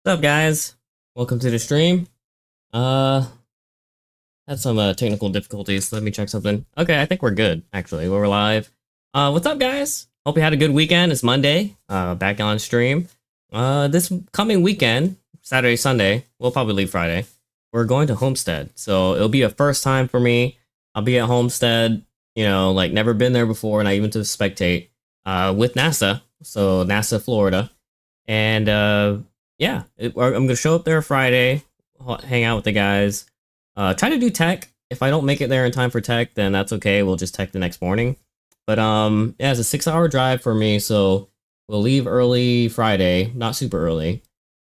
What's up, guys? Welcome to the stream. Had some technical difficulties. Let me check something. Okay, I think we're good, actually. We're live. What's up, guys? Hope you had a good weekend. It's Monday. Back on stream. This coming weekend, Saturday, Sunday, we'll probably leave Friday. We're going to Homestead. So it'll be a first time for me. I'll be at Homestead, like never been there before, not even to spectate, with NASA. So NASA, Florida. And, yeah, I'm going to show up there Friday, hang out with the guys, try to do tech. If I don't make it there in time for tech, then that's okay. We'll just tech the next morning. But, yeah, it's a 6-hour drive for me, so we'll leave early Friday, not super early.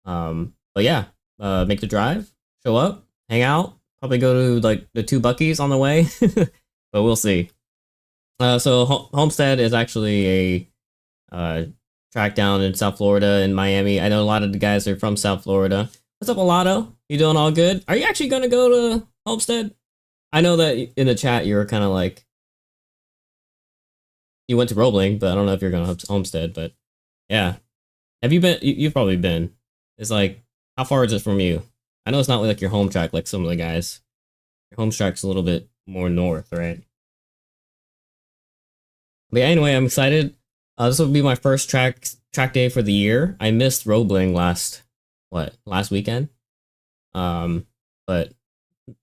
But yeah, make the drive, show up, hang out, probably go to, like, the 2 Buc-ee's on the way, but we'll see. So Homestead is actually a track down in South Florida in Miami. I know a lot of the guys are from South Florida. What's up, Alato? You doing all good? Are you actually going to go to Homestead? I know that in the chat you were kind of like, you went to Roebling, but I don't know if you're going to Homestead, but yeah. Have you been? You've probably been. It's like, how far is it from you? I know it's not like your home track like some of the guys. Your home track's a little bit more north, right? But yeah, anyway, I'm excited. This will be my first track day for the year. I missed Roebling last weekend? But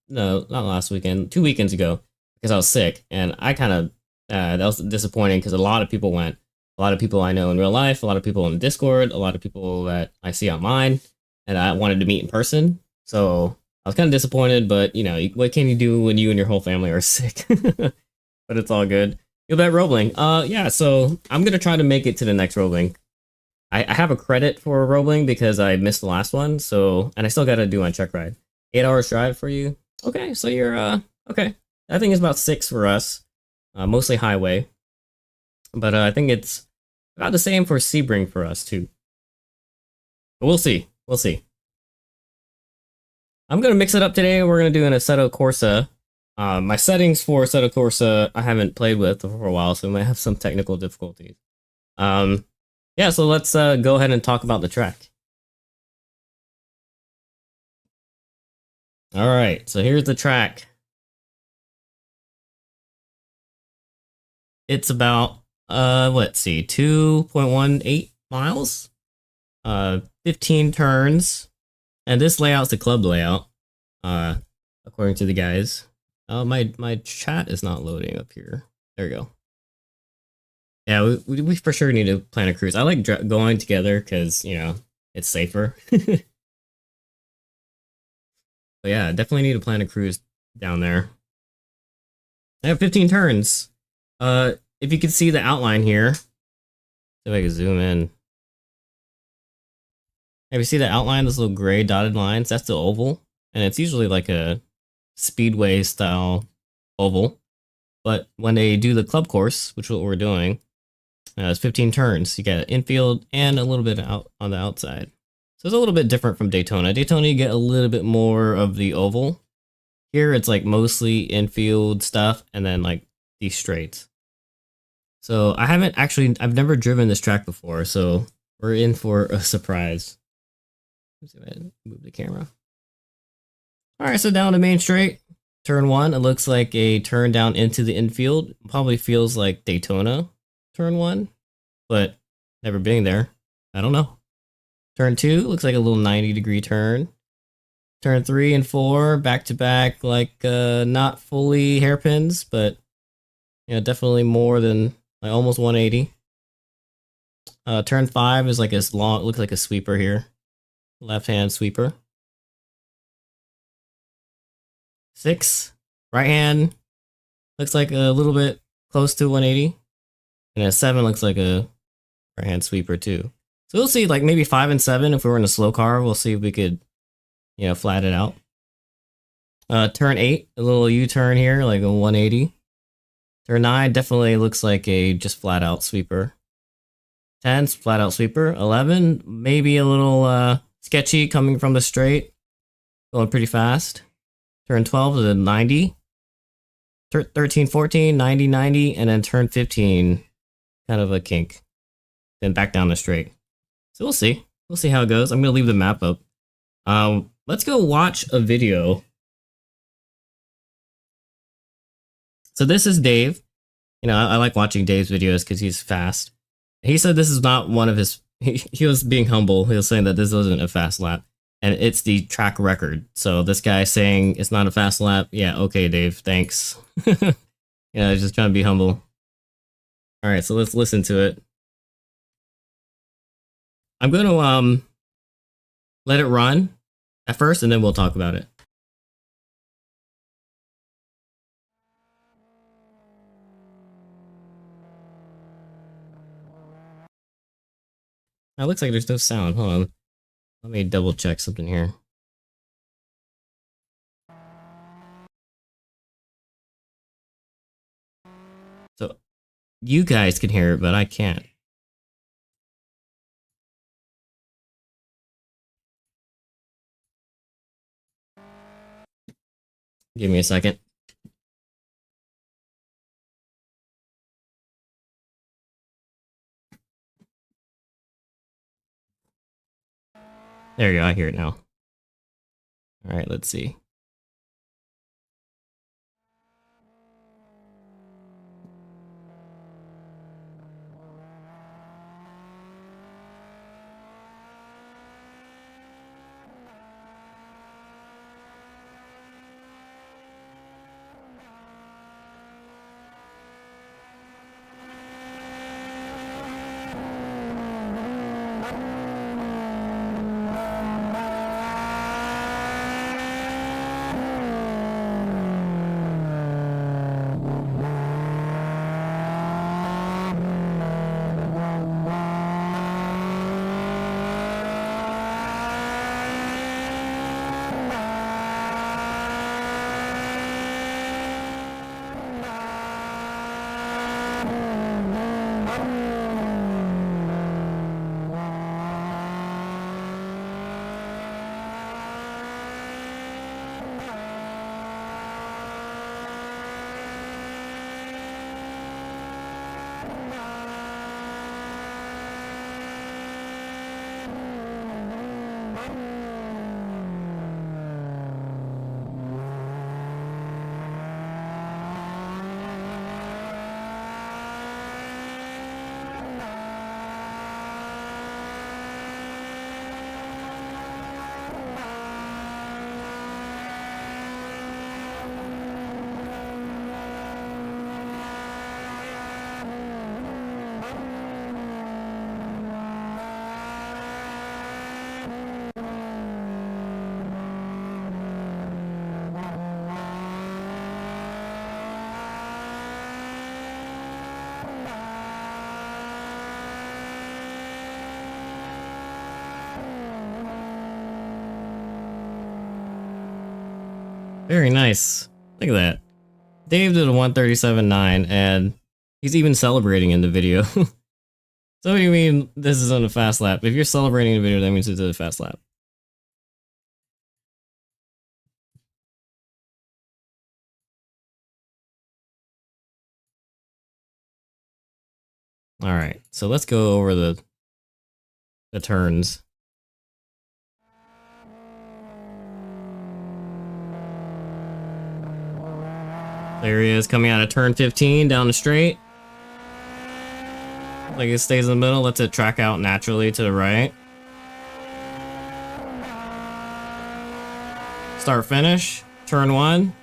no, not last weekend, 2 weekends ago, because I was sick, and I kind of, that was disappointing because a lot of people went. A lot of people I know in real life, a lot of people in Discord, a lot of people that I see online, and I wanted to meet in person. So I was kind of disappointed, but what can you do when you and your whole family are sick? But it's all good. You'll bet Roebling. Yeah, so I'm going to try to make it to the next Roebling. I have a credit for Roebling because I missed the last one, so, and I still got to do my check ride. 8 hours drive for you? Okay, so you're, okay. I think it's about 6 for us, mostly highway. But I think it's about the same for Sebring for us, too. But we'll see. We'll see. I'm going to mix it up today. We're going to do an Assetto Corsa. My settings for Assetto Corsa I haven't played with for a while, so we might have some technical difficulties. Yeah, so let's go ahead and talk about the track. All right, so here's the track. It's about, let's see, 2.18 miles, 15 turns, and this layout's the club layout, according to the guys. My chat is not loading up here. There we go. Yeah, we for sure need to plan a cruise. I like going together because, it's safer. But yeah, definitely need to plan a cruise down there. I have 15 turns. If you can see the outline here, see if I can zoom in. Have you see the outline, those little gray dotted lines? That's the oval, and it's usually like a speedway style oval. But when they do the club course, which is what we're doing, it's 15 turns. You get infield and a little bit out on the outside. So it's a little bit different from Daytona. Daytona, you get a little bit more of the oval. Here, it's like mostly infield stuff and then like these straights. So I've never driven this track before, so we're in for a surprise. Let's see if I move the camera. All right, so down the main straight, turn 1. It looks like a turn down into the infield. Probably feels like Daytona turn 1, but never been there. I don't know. Turn 2 looks like a little 90-degree turn. Turn 3 and 4 back to back, like not fully hairpins, but definitely more than like almost 180. Turn 5 is like a long, looks like a sweeper here, left-hand sweeper. 6, right hand, looks like a little bit close to 180. And then 7 looks like a right hand sweeper too. So we'll see, like maybe 5 and 7, if we were in a slow car, we'll see if we could, flat it out. Turn 8, a little U-turn here, like a 180. Turn 9 definitely looks like a just flat out sweeper. 10, flat out sweeper. 11, maybe a little sketchy coming from the straight, going pretty fast. Turn 12 is a 90. 13, 14, 90, 90, and then turn 15, kind of a kink. Then back down the straight. So we'll see. We'll see how it goes. I'm going to leave the map up Let's go watch a video. So this is Dave. You know, I like watching Dave's videos because he's fast. He said this is not one of his... He was being humble. He was saying that this wasn't a fast lap. And it's the track record. So this guy saying it's not a fast lap. Yeah, okay, Dave. Thanks. Yeah, just trying to be humble. Alright, so let's listen to it. I'm going to let it run at first, and then we'll talk about it. Now, it looks like there's no sound. Hold on. Let me double check something here. So, you guys can hear it, but I can't. Give me a second. There you go, I hear it now. Alright, let's see. Very nice. Look at that. Dave did a 137.9 and he's even celebrating in the video. So what do you mean this is on a fast lap? If you're celebrating the video, that means it's a fast lap. Alright, so let's go over the turns. There he is, coming out of turn 15 down the straight. Like it stays in the middle, lets it track out naturally to the right. Start finish, turn 1.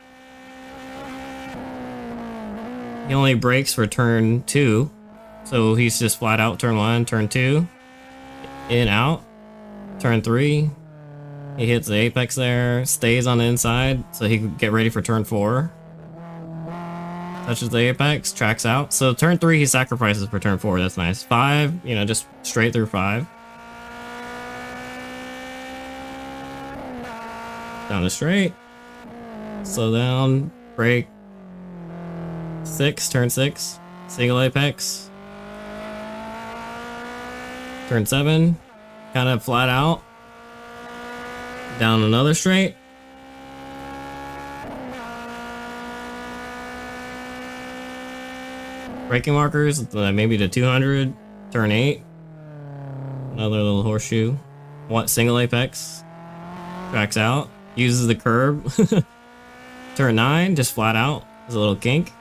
He only brakes for turn 2. So he's just flat out turn 1, turn 2. In, out. Turn 3. He hits the apex there, stays on the inside so he can get ready for turn 4. Touches the apex, tracks out. So turn 3 he sacrifices for turn 4, that's nice. 5, you know, just straight through 5. Down the straight. Slow down, brake. 6, turn 6. Single apex. Turn 7. Kind of flat out. Down another straight. Braking markers, maybe to 200, turn 8. Another little horseshoe. One single apex. Tracks out. Uses the curb. Turn 9, just flat out. There's a little kink.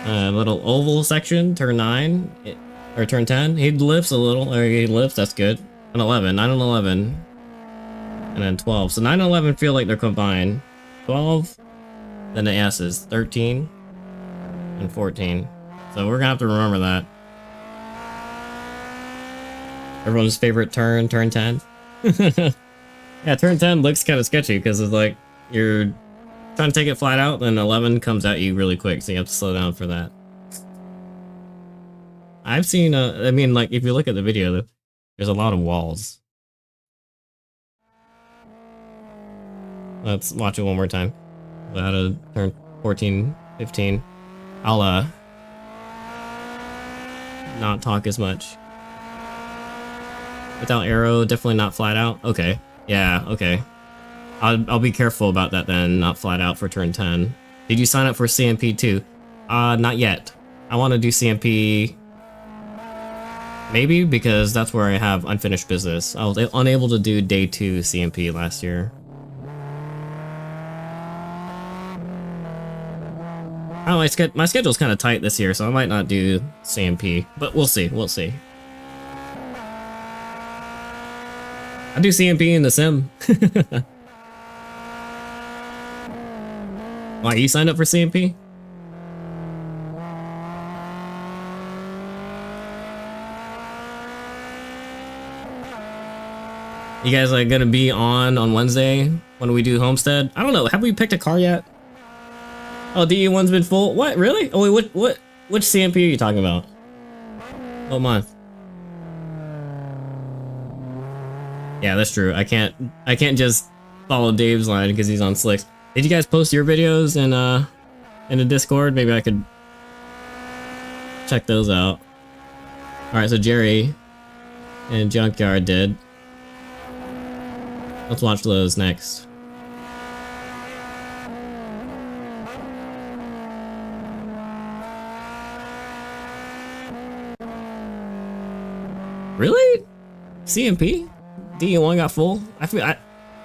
Little oval section, turn 9, or turn 10. He lifts a little, or he lifts, that's good. And 11, 9 and 11. And then 12. So 9 and 11 feel like they're combined. 12, then the S's, 13, and 14. So we're gonna have to remember that. Everyone's favorite turn, turn 10. Yeah, turn 10 looks kind of sketchy because it's like you're trying to take it flat out, then 11 comes at you really quick, so you have to slow down for that. I've seen, I mean, like, if you look at the video, there's a lot of walls. Let's watch it one more time. How to turn 14, 15. I'll, not talk as much. Without arrow, definitely not flat out. Okay. Yeah, okay. I'll be careful about that then, not flat out for turn 10. Did you sign up for CMP too? Not yet. I want to do CMP maybe because that's where I have unfinished business. I was unable to do day 2 CMP last year. Oh, my schedule's kind of tight this year, so I might not do CMP, but we'll see, we'll see. I do CMP in the sim. Why, you signed up for CMP? You guys are gonna be on Wednesday when we do Homestead? I don't know, have we picked a car yet? Oh, DE1's been full? What, really? Oh wait, which CMP are you talking about? What month? Yeah, that's true. I can't just follow Dave's line because he's on Slicks. Did you guys post your videos in the Discord? Maybe I could check those out. Alright, so Jerry and Junkyard did. Let's watch those next. Really? CMP? DE1 got full? I feel like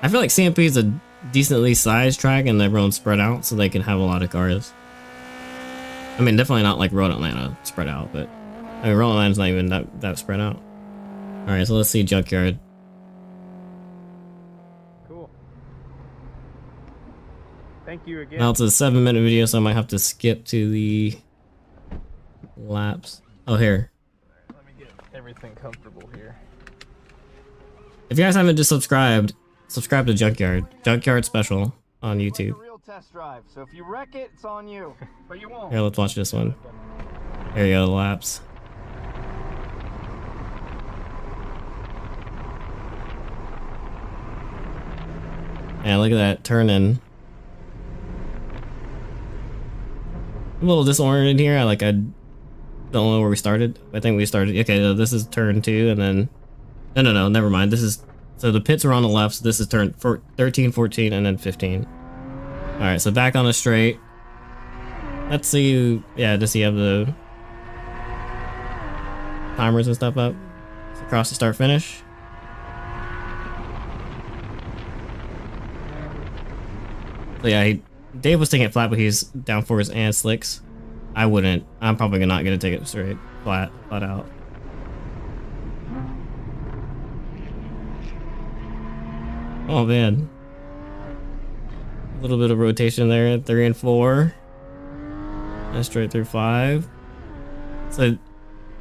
CMP is a decently sized track and everyone's spread out so they can have a lot of cars. I mean, definitely not like Road Atlanta spread out, but I mean, Road Atlanta's not even that spread out. Alright, so let's see Junkyard. Cool. Thank you again. Now it's a 7-minute video, so I might have to skip to the laps. Oh, here. Let me get everything comfortable here. If you guys haven't just subscribe to Junkyard. Junkyard Special on YouTube. It's a real test drive, so if you wreck it, it's on you. But you won't. Here, let's watch this one. There you go, the laps. Yeah, look at that turn-in. I'm a little disoriented here. I don't know where we started. I think we started. Okay, so this is turn 2, and then no, never mind. This is, so the pits are on the left, so this is turn 13, 14, and then 15. Alright, so back on the straight. Let's see, yeah, does he have the timers and stuff up? So across the start finish. So yeah, Dave was taking it flat, but he's downforce and slicks. I wouldn't. I'm probably not gonna take it straight, flat out. Oh man. A little bit of rotation there at 3 and 4. And straight through 5. So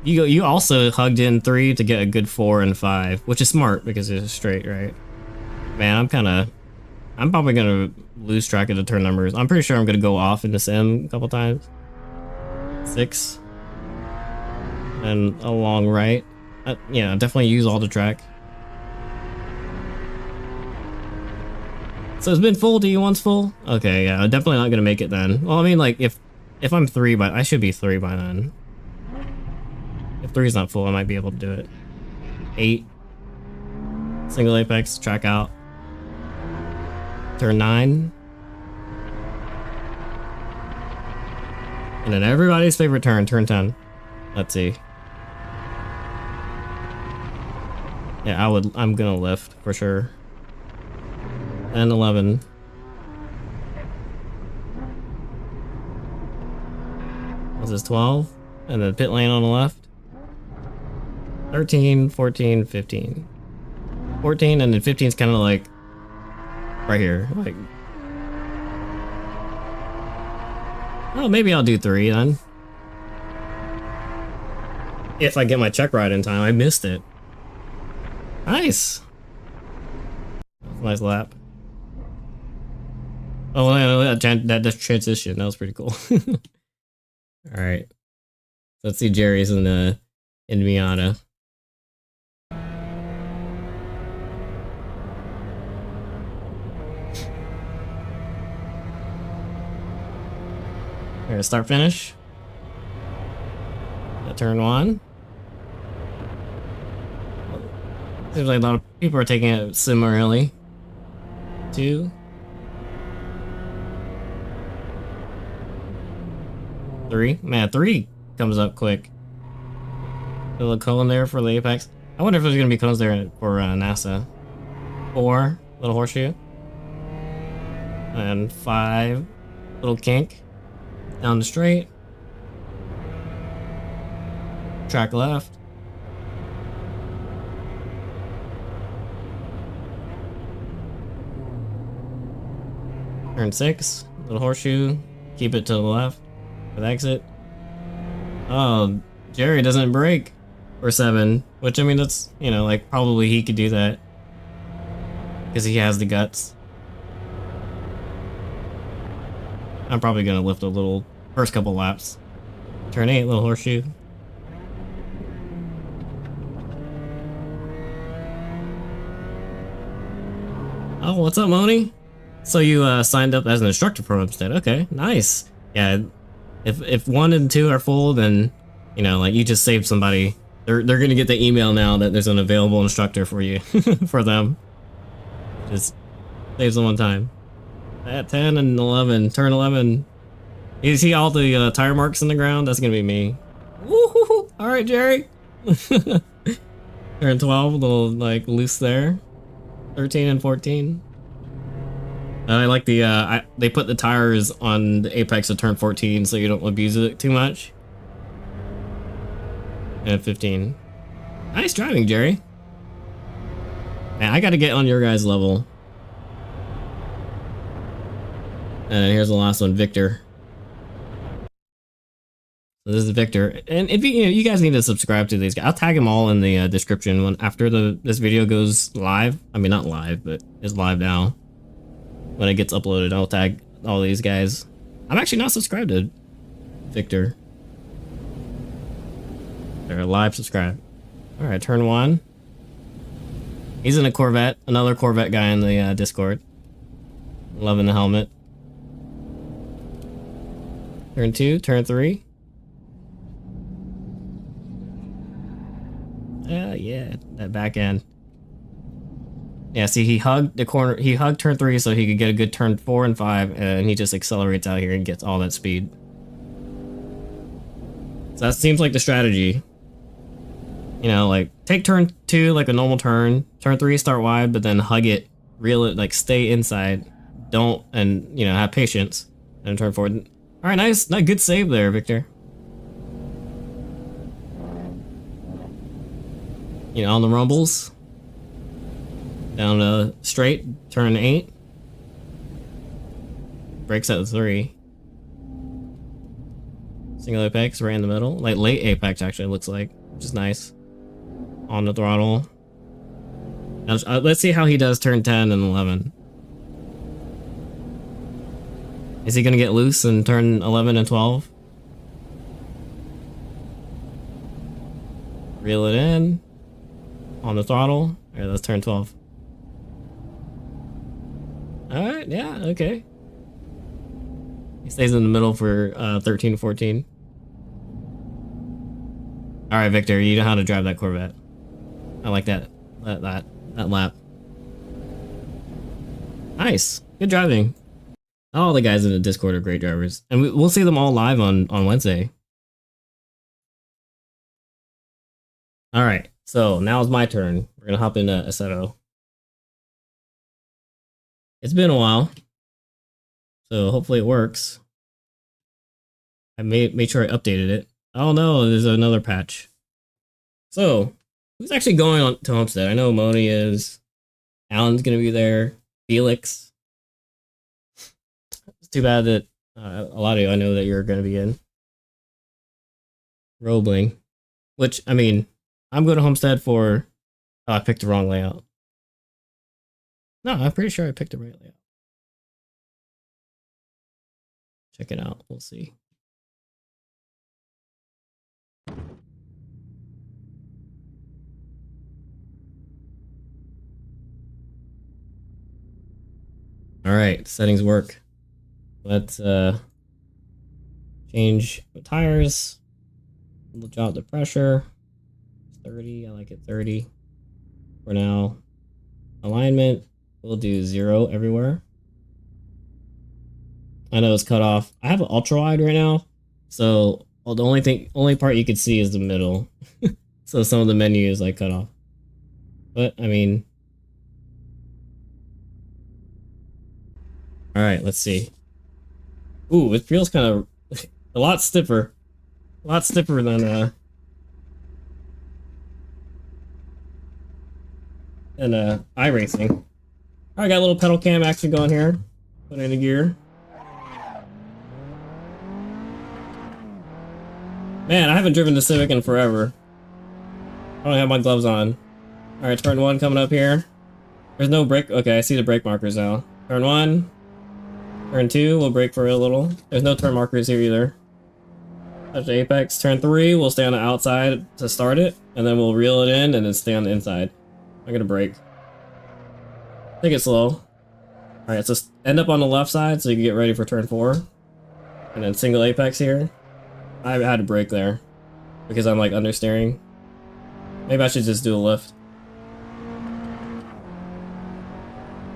you also hugged in 3 to get a good 4 and 5, which is smart because it's straight, right? Man, I'm probably gonna lose track of the turn numbers. I'm pretty sure I'm gonna go off in the sim a couple times. 6. And a long right. Yeah, definitely use all the track. So it's been full, DE1's full? Okay, yeah, I'm definitely not gonna make it then. Well, I mean, like, if I'm 3 by, I should be 3 by then. If 3 is not full, I might be able to do it. 8. Single apex, track out. Turn 9. And then everybody's favorite turn, turn 10. Let's see. Yeah, I'm gonna lift for sure. 10, 11. This is 12. And then pit lane on the left. 13, 14, 15. 14, and then 15 is kind of like right here. Like, oh, maybe I'll do 3 then. If I get my check right in time. I missed it. Nice. Nice lap. Oh, that transition. That was pretty cool. All right. Let's see Jerry's in the Miata. All right, start finish. Turn 1. Seems like a lot of people are taking it similarly. 2. 3. Man, 3 comes up quick. A little cone there for the apex. I wonder if there's gonna be cones there for NASA. 4, little horseshoe. And 5, little kink. Down the straight. Track left. Turn 6, little horseshoe. Keep it to the left for the exit. Oh, Jerry doesn't brake for 7, which I mean that's, you know, like probably he could do that because he has the guts. I'm probably gonna lift a little first couple laps. Turn 8, little horseshoe. Oh, what's up, Moni? So you signed up as an instructor for Homestead. Okay, nice. Yeah, if 1 and 2 are full, then you know, like you just saved somebody. They're gonna get the email now that there's an available instructor for you for them. Just saves them one time. At 10 and 11, turn 11. You see all the tire marks in the ground? That's gonna be me. Woohoo! All right, Jerry. Turn 12, a little like loose there. 13 and 14. I like the they put the tires on the apex of turn 14 so you don't abuse it too much. And 15. Nice driving, Jerry. Man, I gotta get on your guys' level. And here's the last one, Victor. So this is Victor, and if you guys need to subscribe to these guys, I'll tag them all in the description when after this video goes live. I mean, not live, but it's live now. When it gets uploaded, I'll tag all these guys. I'm actually not subscribed to Victor. They're live subscribe. All right, turn 1. He's in a Corvette, another Corvette guy in the Discord. Loving the helmet. Turn 2, turn 3. Yeah, that back end. Yeah, see, he hugged the corner. He hugged turn 3 so he could get a good turn 4 and 5, and he just accelerates out here and gets all that speed. So that seems like the strategy. You know, like take turn 2 like a normal turn. Turn 3 start wide, but then hug it, reel it, like stay inside. Don't, and you know, have patience. And turn 4. All right, nice, good save there, Victor. You know, on the rumbles. Down to straight, turn 8. Brakes at 3. Single apex right in the middle. Like late apex actually, it looks like, which is nice. On the throttle. Now, let's see how he does turn 10 and 11. Is he gonna get loose and turn 11 and 12? Reel it in. On the throttle. Alright, let's turn 12. Alright, yeah, okay. He stays in the middle for 13 to 14. Alright, Victor, you know how to drive that Corvette. I like that lap. Nice. Good driving. All the guys in the Discord are great drivers. And we'll see them all live on Wednesday. Alright, So now it's my turn. We're gonna hop into Assetto. It's been a while, so hopefully it works. I made sure I updated it. Oh no, there's another patch. So who's actually going on to Homestead? I know Moni is. Alan's gonna be there. Felix. It's too bad that a lot of you I know that you're gonna be in. Roebling, which I mean, I'm going to Homestead for. Oh, I picked the wrong layout. No, I'm pretty sure I picked the right layout. Check it out. We'll see. All right, settings work. Let's change the tires. We'll drop the pressure. 30. I like it 30 for now. Alignment. We'll do 0 everywhere. I know it's cut off. I have an ultra wide right now, so the only part you could see is the middle. So some of the menu is like cut off. But I mean, all right, let's see. Ooh, it feels kind of a lot stiffer than iRacing. I got a little pedal cam action going here. Put it in gear. Man, I haven't driven the Civic in forever. I don't have my gloves on. Alright, turn 1 coming up here. There's no brake. Okay, I see the brake markers now. Turn 1. Turn 2, we'll brake for a little. There's no turn markers here either. Touch the apex. Turn 3, we'll stay on the outside to start it. And then we'll reel it in and then stay on the inside. I'm gonna brake. Take it slow. Alright, so end up on the left side so you can get ready for turn 4. And then single apex here. I had to brake there because I'm like understeering. Maybe I should just do a lift.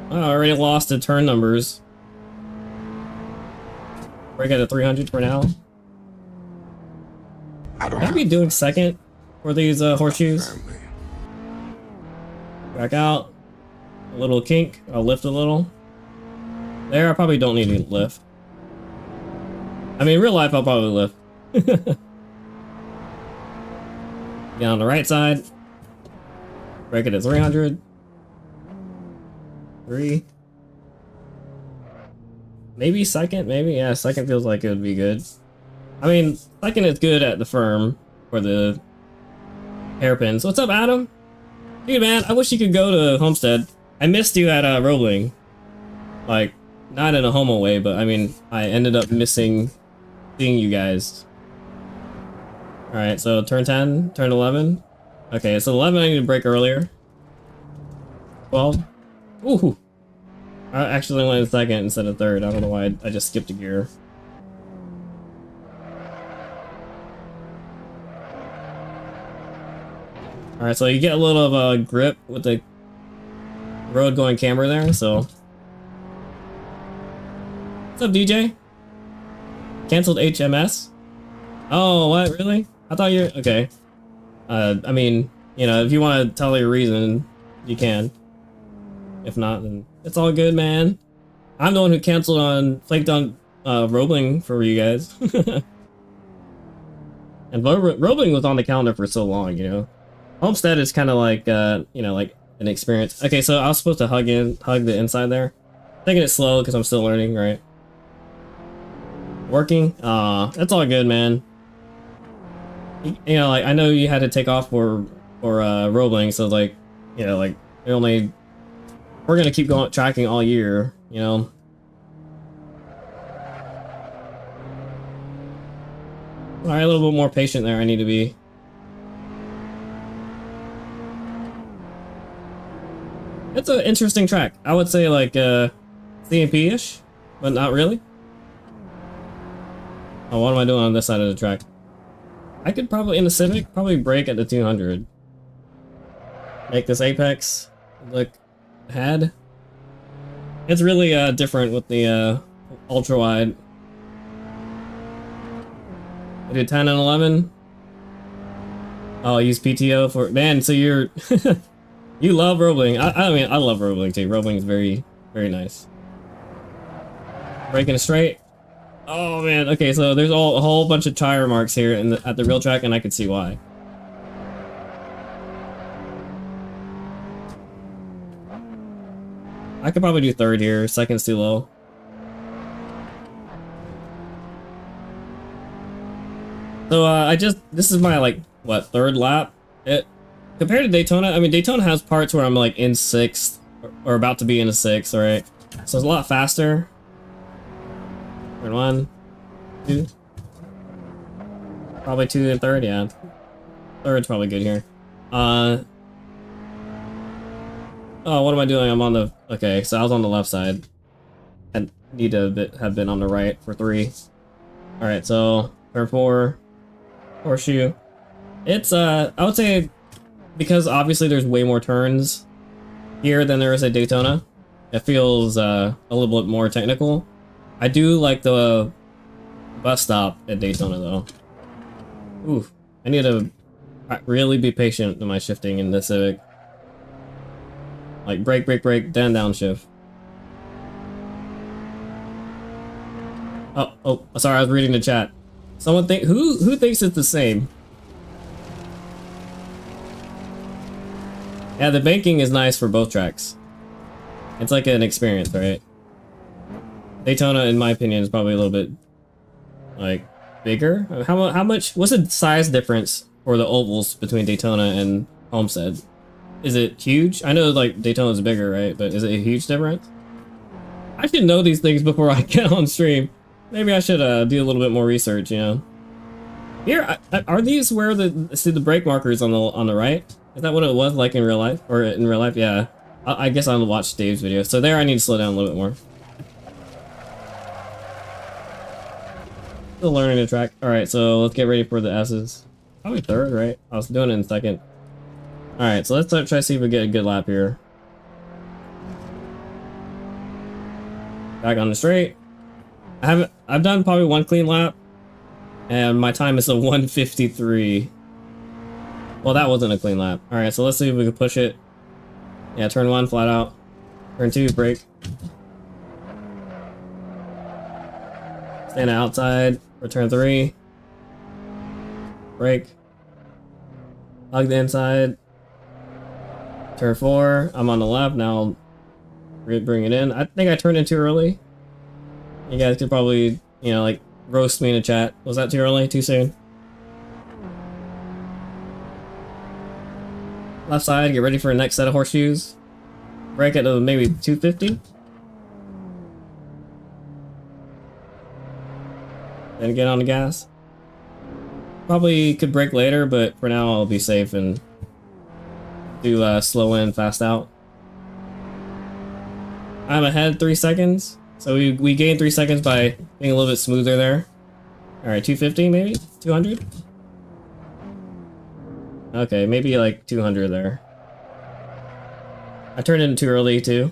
Oh, I already lost the turn numbers. Brake at a 300 for now. Should I be doing second for these horseshoes? Back out. A little kink. I'll lift a little. There, I probably don't need to lift. I mean, in real life, I'll probably lift. Get on the right side. Break it at 300. 3. Maybe second, maybe? Yeah, second feels like it would be good. I mean, second is good at the firm for the hairpins. What's up, Adam? Dude, man, I wish you could go to Homestead. I missed you at Roebling. Like, not in a homo way, but I mean, I ended up missing seeing you guys. Alright, so turn 10, turn 11. Okay, so 11 I need to brake earlier. 12. Ooh! I actually went in second instead of third. I don't know why I just skipped a gear. Alright, so you get a little of a grip with the road going camber there, so. What's up, DJ? Cancelled HMS? Oh, what? Really? I thought you're okay. I mean, you know, if you want to tell your reason, you can. If not, then it's all good, man. I'm the one who flaked on Roebling for you guys. And Roebling was on the calendar for so long, you know. Homestead is kind of like, you know, like an experience. Okay, so I was supposed to hug the inside there. Taking it slow because I'm still learning, right? Working? That's all good, man. You know, like, I know you had to take off for Roebling, so like, you know, like, we're gonna keep tracking all year, you know. Alright, a little bit more patient there, I need to be. It's an interesting track. I would say like CMP-ish, but not really. Oh, what am I doing on this side of the track? I could probably, in the Civic, probably brake at the 200. Make this apex look ahead. It's really different with the ultra wide. I do 10 and 11. Oh, use PTO for man. So you're you love rolling. I mean, I love rolling too. Rolling is very, very nice. Breaking a straight. Oh man. Okay, so there's a whole bunch of tire marks here at the real track, and I can see why. I could probably do third here. Second's too low. So this is my like what, third lap. Compared to Daytona, I mean Daytona has parts where I'm like in sixth or about to be in a sixth, alright? So it's a lot faster. Turn 1, 2. Probably 2 and third, yeah. Third's probably good here. Oh, what am I doing? I'm on the... Okay, so I was on the left side. I need to have been on the right for 3. Alright, so turn 4. Horseshoe. It's, I would say, because obviously there's way more turns here than there is at Daytona, it feels a little bit more technical. I do like the bus stop at Daytona though. Ooh, I need to really be patient in my shifting in the Civic. Like brake, brake, brake, then downshift. Oh, sorry, I was reading the chat. Someone think who thinks it's the same? Yeah, the banking is nice for both tracks. It's like an experience, right? Daytona, in my opinion, is probably a little bit like bigger. How much? What's the size difference for the ovals between Daytona and Homestead? Is it huge? I know like Daytona's bigger, right? But is it a huge difference? I should know these things before I get on stream. Maybe I should do a little bit more research, you know. Here, are these where see the brake markers on the right? Is that what it was like in real life? Or in real life, yeah. I guess I'll watch Dave's video. So there I need to slow down a little bit more. Still learning the track. Alright, so let's get ready for the S's. Probably third, right? I was doing it in second. Alright, so let's try to see if we get a good lap here. Back on the straight. I've done probably 1 clean lap. And my time is a 1:53. Well, that wasn't a clean lap. Alright, so let's see if we can push it. Yeah, turn 1, flat out. Turn 2, brake. Stand outside for turn 3. Brake. Hug the inside. Turn 4. I'm on the left. Now bring it in. I think I turned in too early. You guys could probably, you know, like roast me in the chat. Was that too early? Too soon? Left side, get ready for the next set of horseshoes. Brake at maybe 250. Then get on the gas. Probably could brake later, but for now I'll be safe and do slow in, fast out. I'm ahead 3 seconds. So we gained 3 seconds by being a little bit smoother there. Alright, 250 maybe? 200? Okay, maybe like 200 there. I turned in too early too.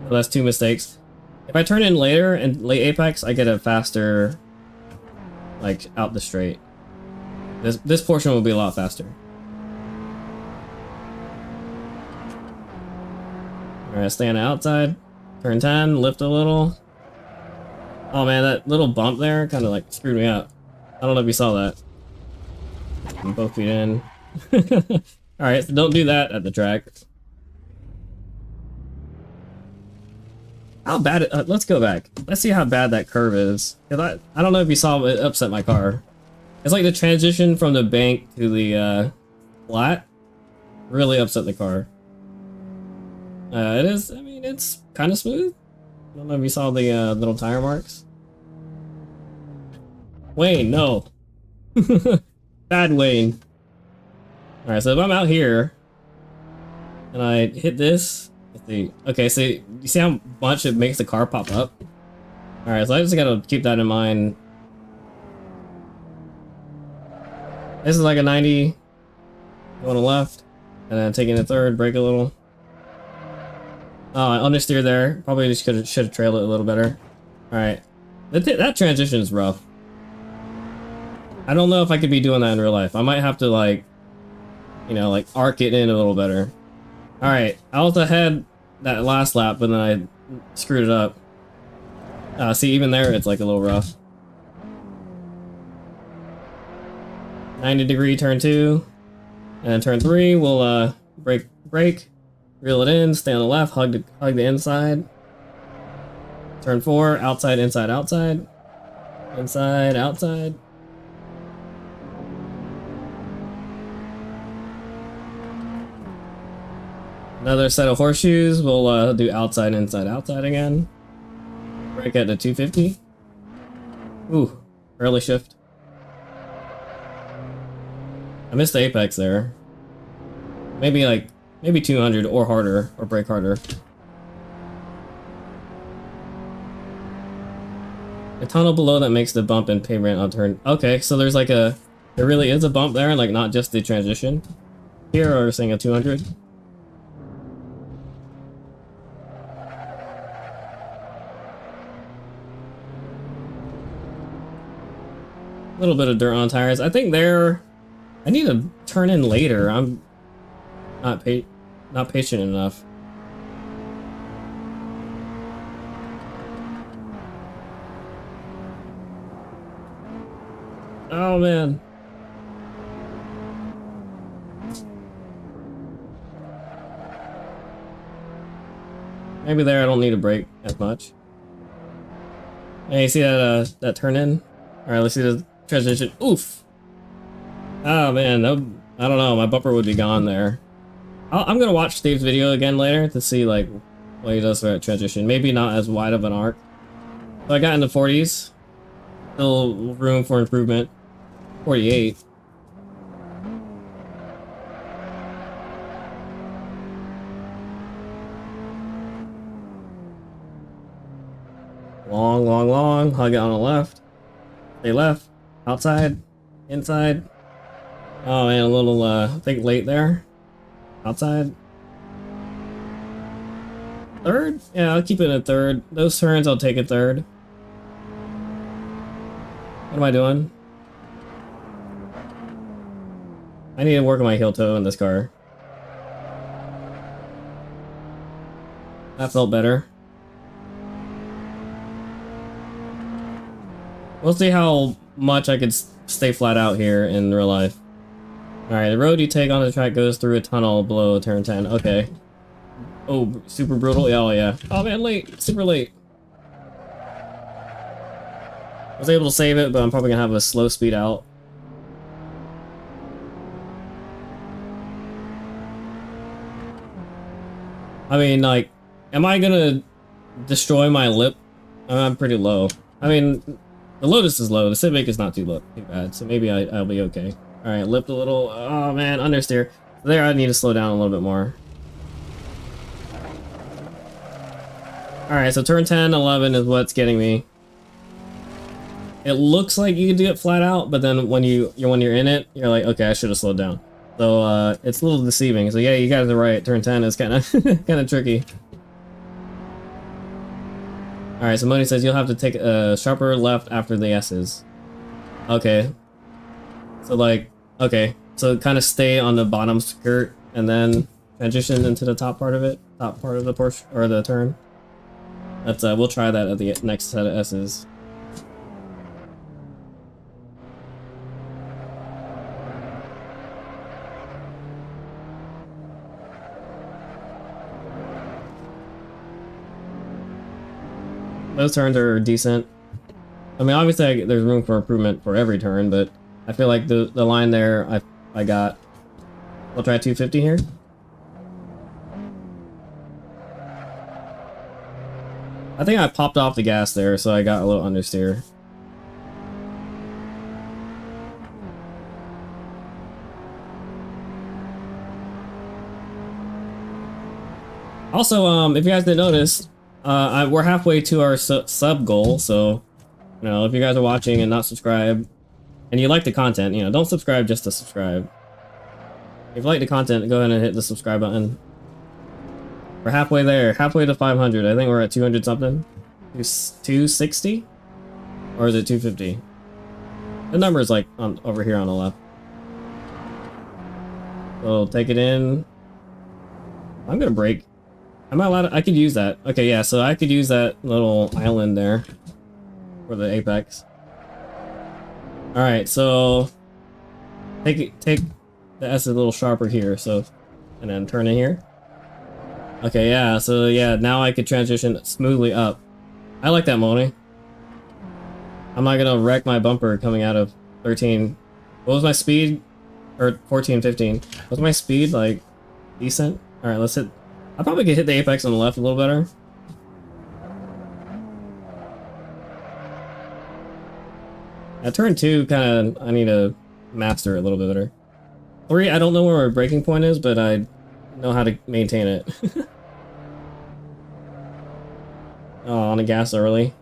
So that's 2 mistakes. If I turn in later and late apex, I get a faster, like out the straight. This portion will be a lot faster. Alright, stay on the outside. Turn 10, lift a little. Oh man, that little bump there kind of like screwed me up. I don't know if you saw that. I'm both feet in. Alright, so don't do that at the track. How bad it, let's go back. Let's see how bad that curve is. Cause I don't know if you saw it upset my car. It's like the transition from the bank to the flat really upset the car. It is, I mean, it's kind of smooth. I don't know if you saw the little tire marks. Wayne, no. Bad Wayne. Alright, so if I'm out here and I hit this, let's see. Okay, so you see how much it makes the car pop up? Alright, so I just gotta keep that in mind. This is like a 90. Going to left. And then taking a third, brake a little. Oh, I understeer there. Probably just should have trailed it a little better. Alright. That transition is rough. I don't know if I could be doing that in real life. I might have to like you know, like arc it in a little better. All right, I also had that last lap, but then I screwed it up. See, even there, it's like a little rough. 90-degree turn 2, and turn 3, we'll brake, reel it in, stay on the left, hug the inside. Turn 4, outside, inside, outside, inside, outside. Another set of horseshoes. We'll do outside, inside, outside again. Brake at the 250. Ooh, early shift. I missed the apex there. Maybe 200 or harder, or brake harder. A tunnel below that makes the bump and pavement on turn. Okay, so there's like there really is a bump there, like not just the transition. Here we're saying a 200. A little bit of dirt on tires. I think I need to turn in later. I'm not patient enough. Oh man. Maybe there I don't need to brake as much. Hey, you see that turn in? All right, let's see the transition. Oof. Oh man, I don't know. My bumper would be gone there. I'm gonna watch Steve's video again later to see like what he does for that transition. Maybe not as wide of an arc. So I got into 40s. Still room for improvement. 48. Long. Hug it on the left. Stay left. Outside. Inside. Oh man, a little, I think late there. Outside. Third? Yeah, I'll keep it at third. Those turns, I'll take a third. What am I doing? I need to work on my heel toe in this car. That felt better. We'll see how much I could stay flat out here in real life. Alright, the road you take on the track goes through a tunnel below turn 10. Okay. Oh, super brutal? Oh, yeah. Oh, man, late. Super late. I was able to save it, but I'm probably gonna have a slow speed out. I mean, like, am I gonna destroy my lip? I'm pretty low. I mean, the Lotus is low. The Civic is not too bad, so maybe I'll be okay. All right, lift a little. Oh man, understeer. There, I need to slow down a little bit more. All right, so turn 10, 11 is what's getting me. It looks like you can do it flat out, but then when you're in it, you're like, okay, I should have slowed down. So it's a little deceiving. So yeah, you guys are right. Turn 10 is kind of kind of tricky. All right, so Moni says you'll have to take a sharper left after the S's. Okay. So like, okay, so kind of stay on the bottom skirt and then transition into the top part of it, top part of the Porsche or the turn. That's we'll try that at the next set of S's. Those turns are decent. I mean, obviously there's room for improvement for every turn, but I feel like the line there I got. I'll try 250 here. I think I popped off the gas there, so I got a little understeer. Also, if you guys didn't notice, we're halfway to our sub goal, so you know, if you guys are watching and not subscribed, and you like the content, you know, don't subscribe just to subscribe. If you like the content, go ahead and hit the subscribe button. We're halfway there, halfway to 500. I think we're at 200 something. 260? Or is it 250? The number is like over here on the left. So take it in. I'm gonna brake. Am I allowed to, I could use that. Okay, yeah, so I could use that little island there for the apex. Alright, so take the S a little sharper here, so, and then turn in here. Okay, yeah, so yeah, now I could transition smoothly up. I like that, Moni. I'm not gonna wreck my bumper coming out of 13. What was my speed? Or 14, 15. Was my speed, like, decent? Alright, let's hit... I probably could hit the apex on the left a little better. At turn 2, kind of, I need to master it a little bit better. 3, I don't know where my braking point is, but I know how to maintain it. Oh, on the gas early.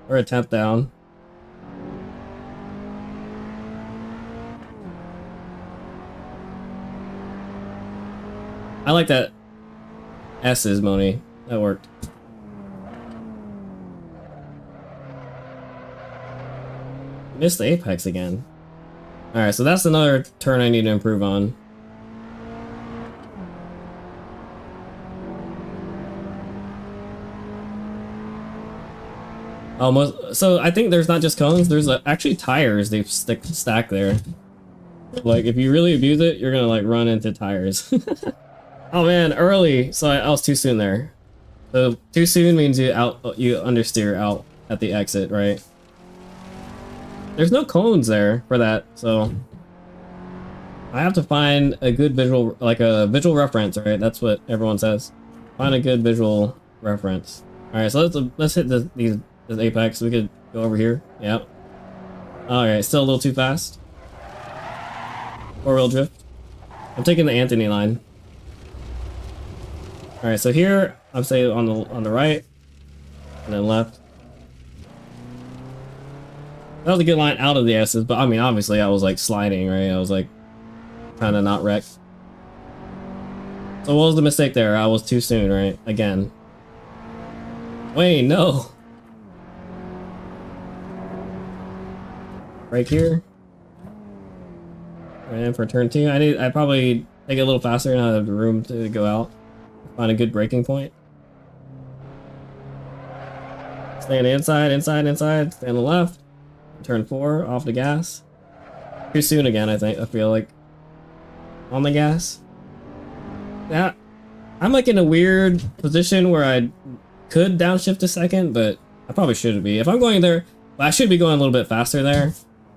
We're a 10th down. I like that S's, Moni. That worked. Missed the apex again. Alright, so that's another turn I need to improve on. Almost. So I think there's not just cones, there's actually tires they've stacked there. Like, if you really abuse it, you're gonna, like, run into tires. Oh man, early. So I was too soon there. So too soon means you understeer out at the exit, right? There's no cones there for that, so I have to find a good visual, like a visual reference, right? That's what everyone says. Find a good visual reference. All right, so let's hit this apex. We could go over here. Yep. All right, still a little too fast. Four-wheel drift. I'm taking the Anthony line. All right, so here I'm saying on the right, and then left. That was a good line out of the S's, but I mean, obviously I was like sliding, right? I was like trying to not wreck. So what was the mistake there? I was too soon, right? Again. Wait, no. Right here. And for turn 2, I probably take it a little faster and I have the room to go out. Find a good braking point. Stay on the inside, stay on the left. Turn 4, off the gas. Too soon again, I feel like. On the gas. Yeah, I'm like in a weird position where I could downshift a second, but I probably shouldn't be. If I'm going there, I should be going a little bit faster there.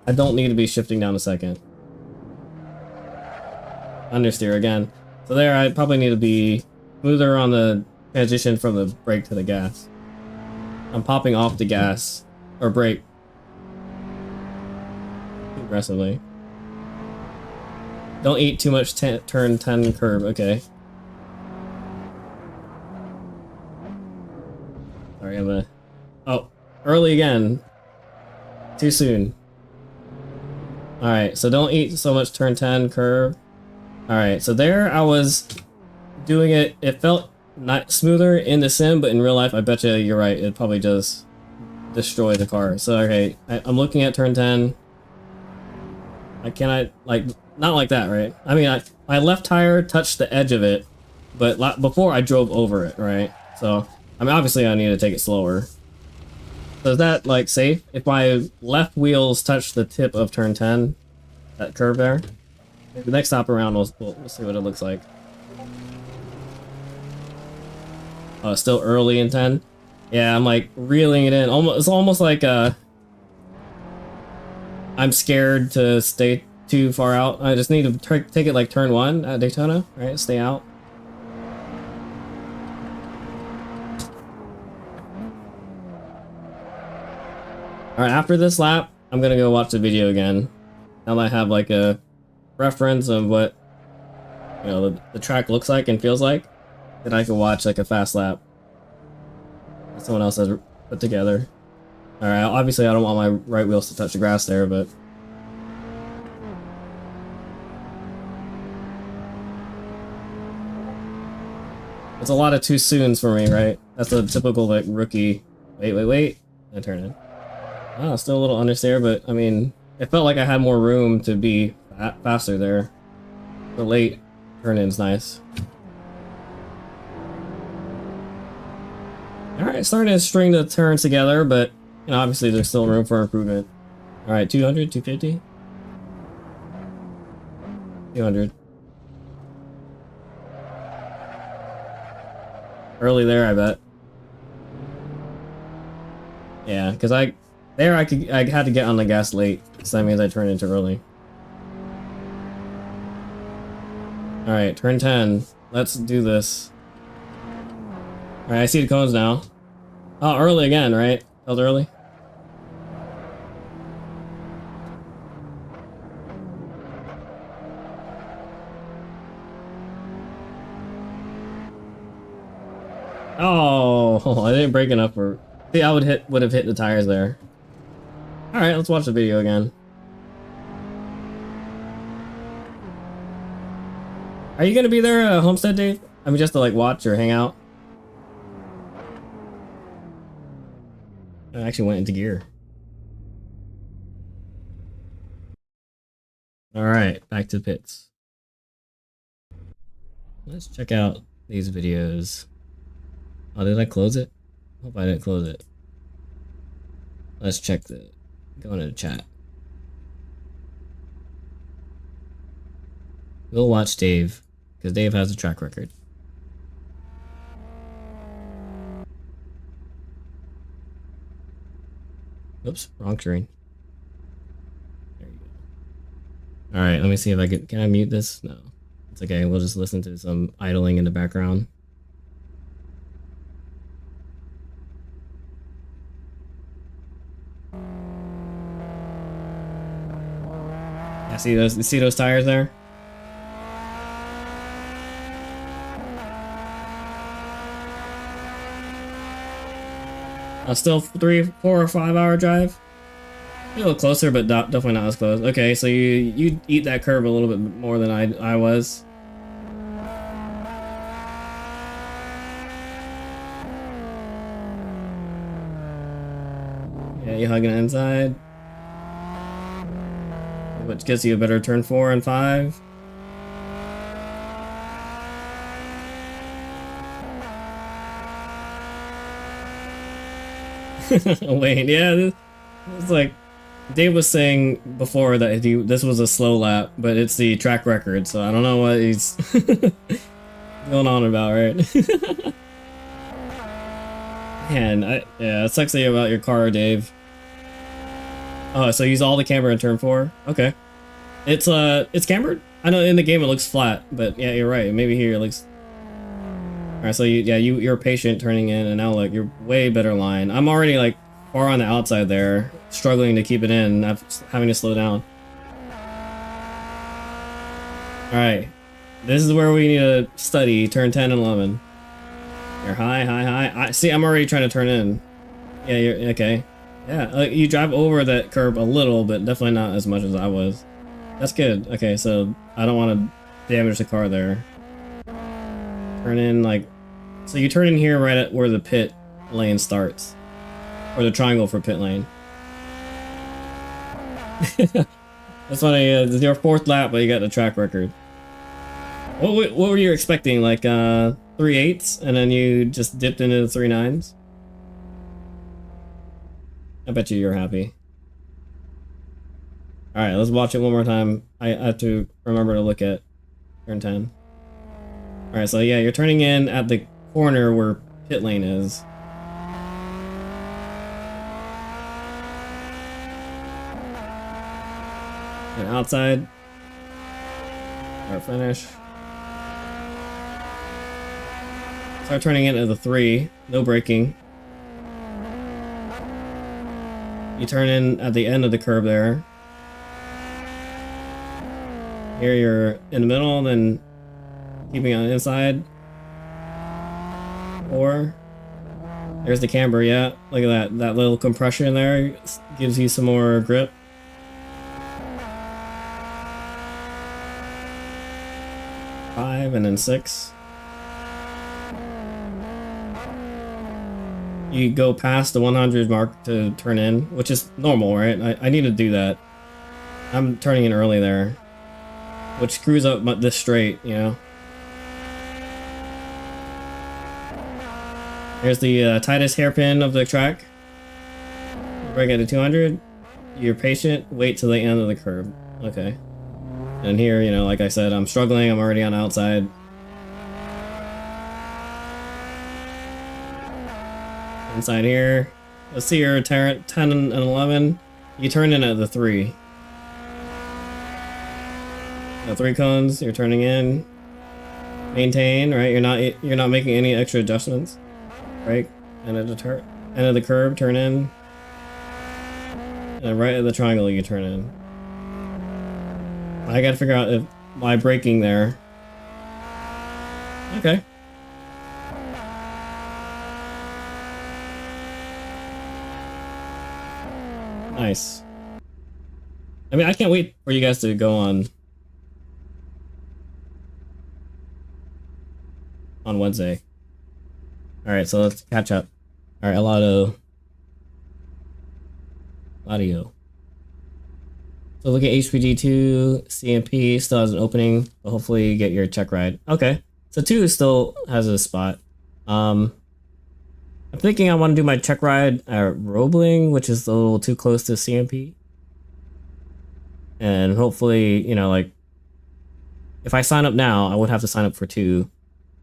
I don't need to be shifting down a second. Understeer again. So there, I probably need to be smoother on the transition from the brake to the gas. I'm popping off the gas, or brake, aggressively. Don't eat too much turn 10 curb, okay. Sorry, I'm gonna... Oh, early again. Too soon. Alright, so don't eat so much turn 10 curve. Alright, so there I was doing it. It felt not smoother in the sim, but in real life, I bet you you're right. It probably does destroy the car. So, okay, I'm looking at turn 10. I cannot, like, not like that, right? I mean, my left tire touched the edge of it, but before I drove over it, right? So, I mean, obviously I need to take it slower. So is that, like, safe? If my left wheels touch the tip of turn 10, that curve there, the next stop around, we'll see what it looks like. Oh, it's still early in 10. Yeah, I'm, like, reeling it in. It's almost like, I'm scared to stay too far out. I just need to take it like turn 1 at Daytona, right? Stay out. Alright, after this lap, I'm gonna go watch the video again. Now that I have like a reference of what, you know, the track looks like and feels like, then I can watch like a fast lap that someone else has put together. Alright, obviously I don't want my right wheels to touch the grass there, but... It's a lot of too soons for me, right? That's a typical, like, rookie... Wait. I turn in. Oh, still a little understeer, but, I mean... It felt like I had more room to be faster there. So late. Turn in's nice. Alright, starting to string the turns together, but you know, obviously there's still room for improvement. Alright, 200, 250. 200. Early there, I bet. Yeah, because I had to get on the gas late, so that means I turned into early. Alright, turn 10. Let's do this. Alright, I see the cones now. Oh, early again, right? Felt early? Oh, I didn't break enough for... See, I would have hit the tires there. Alright, let's watch the video again. Are you gonna be there, Homestead, Dave? I mean, just to like watch or hang out? I actually went into gear. Alright, back to the pits. Let's check out these videos. Oh, did I close it? Hope I didn't close it. Let's check the... Go into the chat. We'll watch Dave, because Dave has a track record. Oops, wrong screen. There you go. Alright, let me see if I can I mute this? No. It's okay, we'll just listen to some idling in the background. Yeah, you see those tires there? Still 3, 4, or 5 hour drive. A little closer, but definitely not as close. Okay, so you eat that curve a little bit more than I was. Yeah, you hugging it inside. Which gives you a better turn 4 and 5. Wait, yeah, it's like Dave was saying before that this was a slow lap, but it's the track record, so I don't know what he's going on about, right? Man, yeah, it sucks about your car, Dave. Oh, so use all the camber in turn 4? Okay. It's cambered? I know in the game it looks flat, but yeah, you're right. Maybe here it looks... Alright, so you're patient turning in, and now look, you're way better line. I'm already like far on the outside there, struggling to keep it in, having to slow down. Alright, this is where we need to study turn 10 and 11. You're high. See, I'm already trying to turn in. Yeah, you're okay. Yeah, you drive over that curb a little, but definitely not as much as I was. That's good. Okay, so I don't want to damage the car there. Turn in like... So you turn in here right at where the pit lane starts. Or the triangle for pit lane. That's funny, it's your 4th lap, but you got the track record. What were you expecting? Like 3/8s, and then you just dipped into the 3/9s? I bet you're happy. Alright, let's watch it one more time. I have to remember to look at turn 10. Alright, so yeah, you're turning in at the corner where pit lane is. And outside. Or finish. Start turning in at the 3. No braking. You turn in at the end of the curve there. Here you're in the middle, then keeping on the inside. 4. There's the camber, yeah. Look at that little compression there gives you some more grip. 5 and then 6. You go past the 100 mark to turn in, which is normal, right? I need to do that. I'm turning in early there, which screws up this straight, you know? Here's the tightest hairpin of the track. Brake at a 200. You're patient. Wait till the end of the curb. Okay. And here, you know, like I said, I'm struggling. I'm already on the outside. Inside here. Let's see your 10 and 11. You turn in at the 3. The 3 cones. You're turning in. Maintain. Right. You're not making any extra adjustments. Brake. And at the end of the curb. Turn in. And right at the triangle, you turn in. I gotta figure out if my braking there. Okay. Nice. I mean, I can't wait for you guys to go on Wednesday. Alright, so let's catch up. Alright, audio. So look at HPG2, CMP still has an opening, but hopefully you get your check ride. Okay, so 2 still has a spot. I'm thinking I want to do my check ride at Roebling, which is a little too close to CMP. And hopefully, you know, like, if I sign up now, I would have to sign up for 2,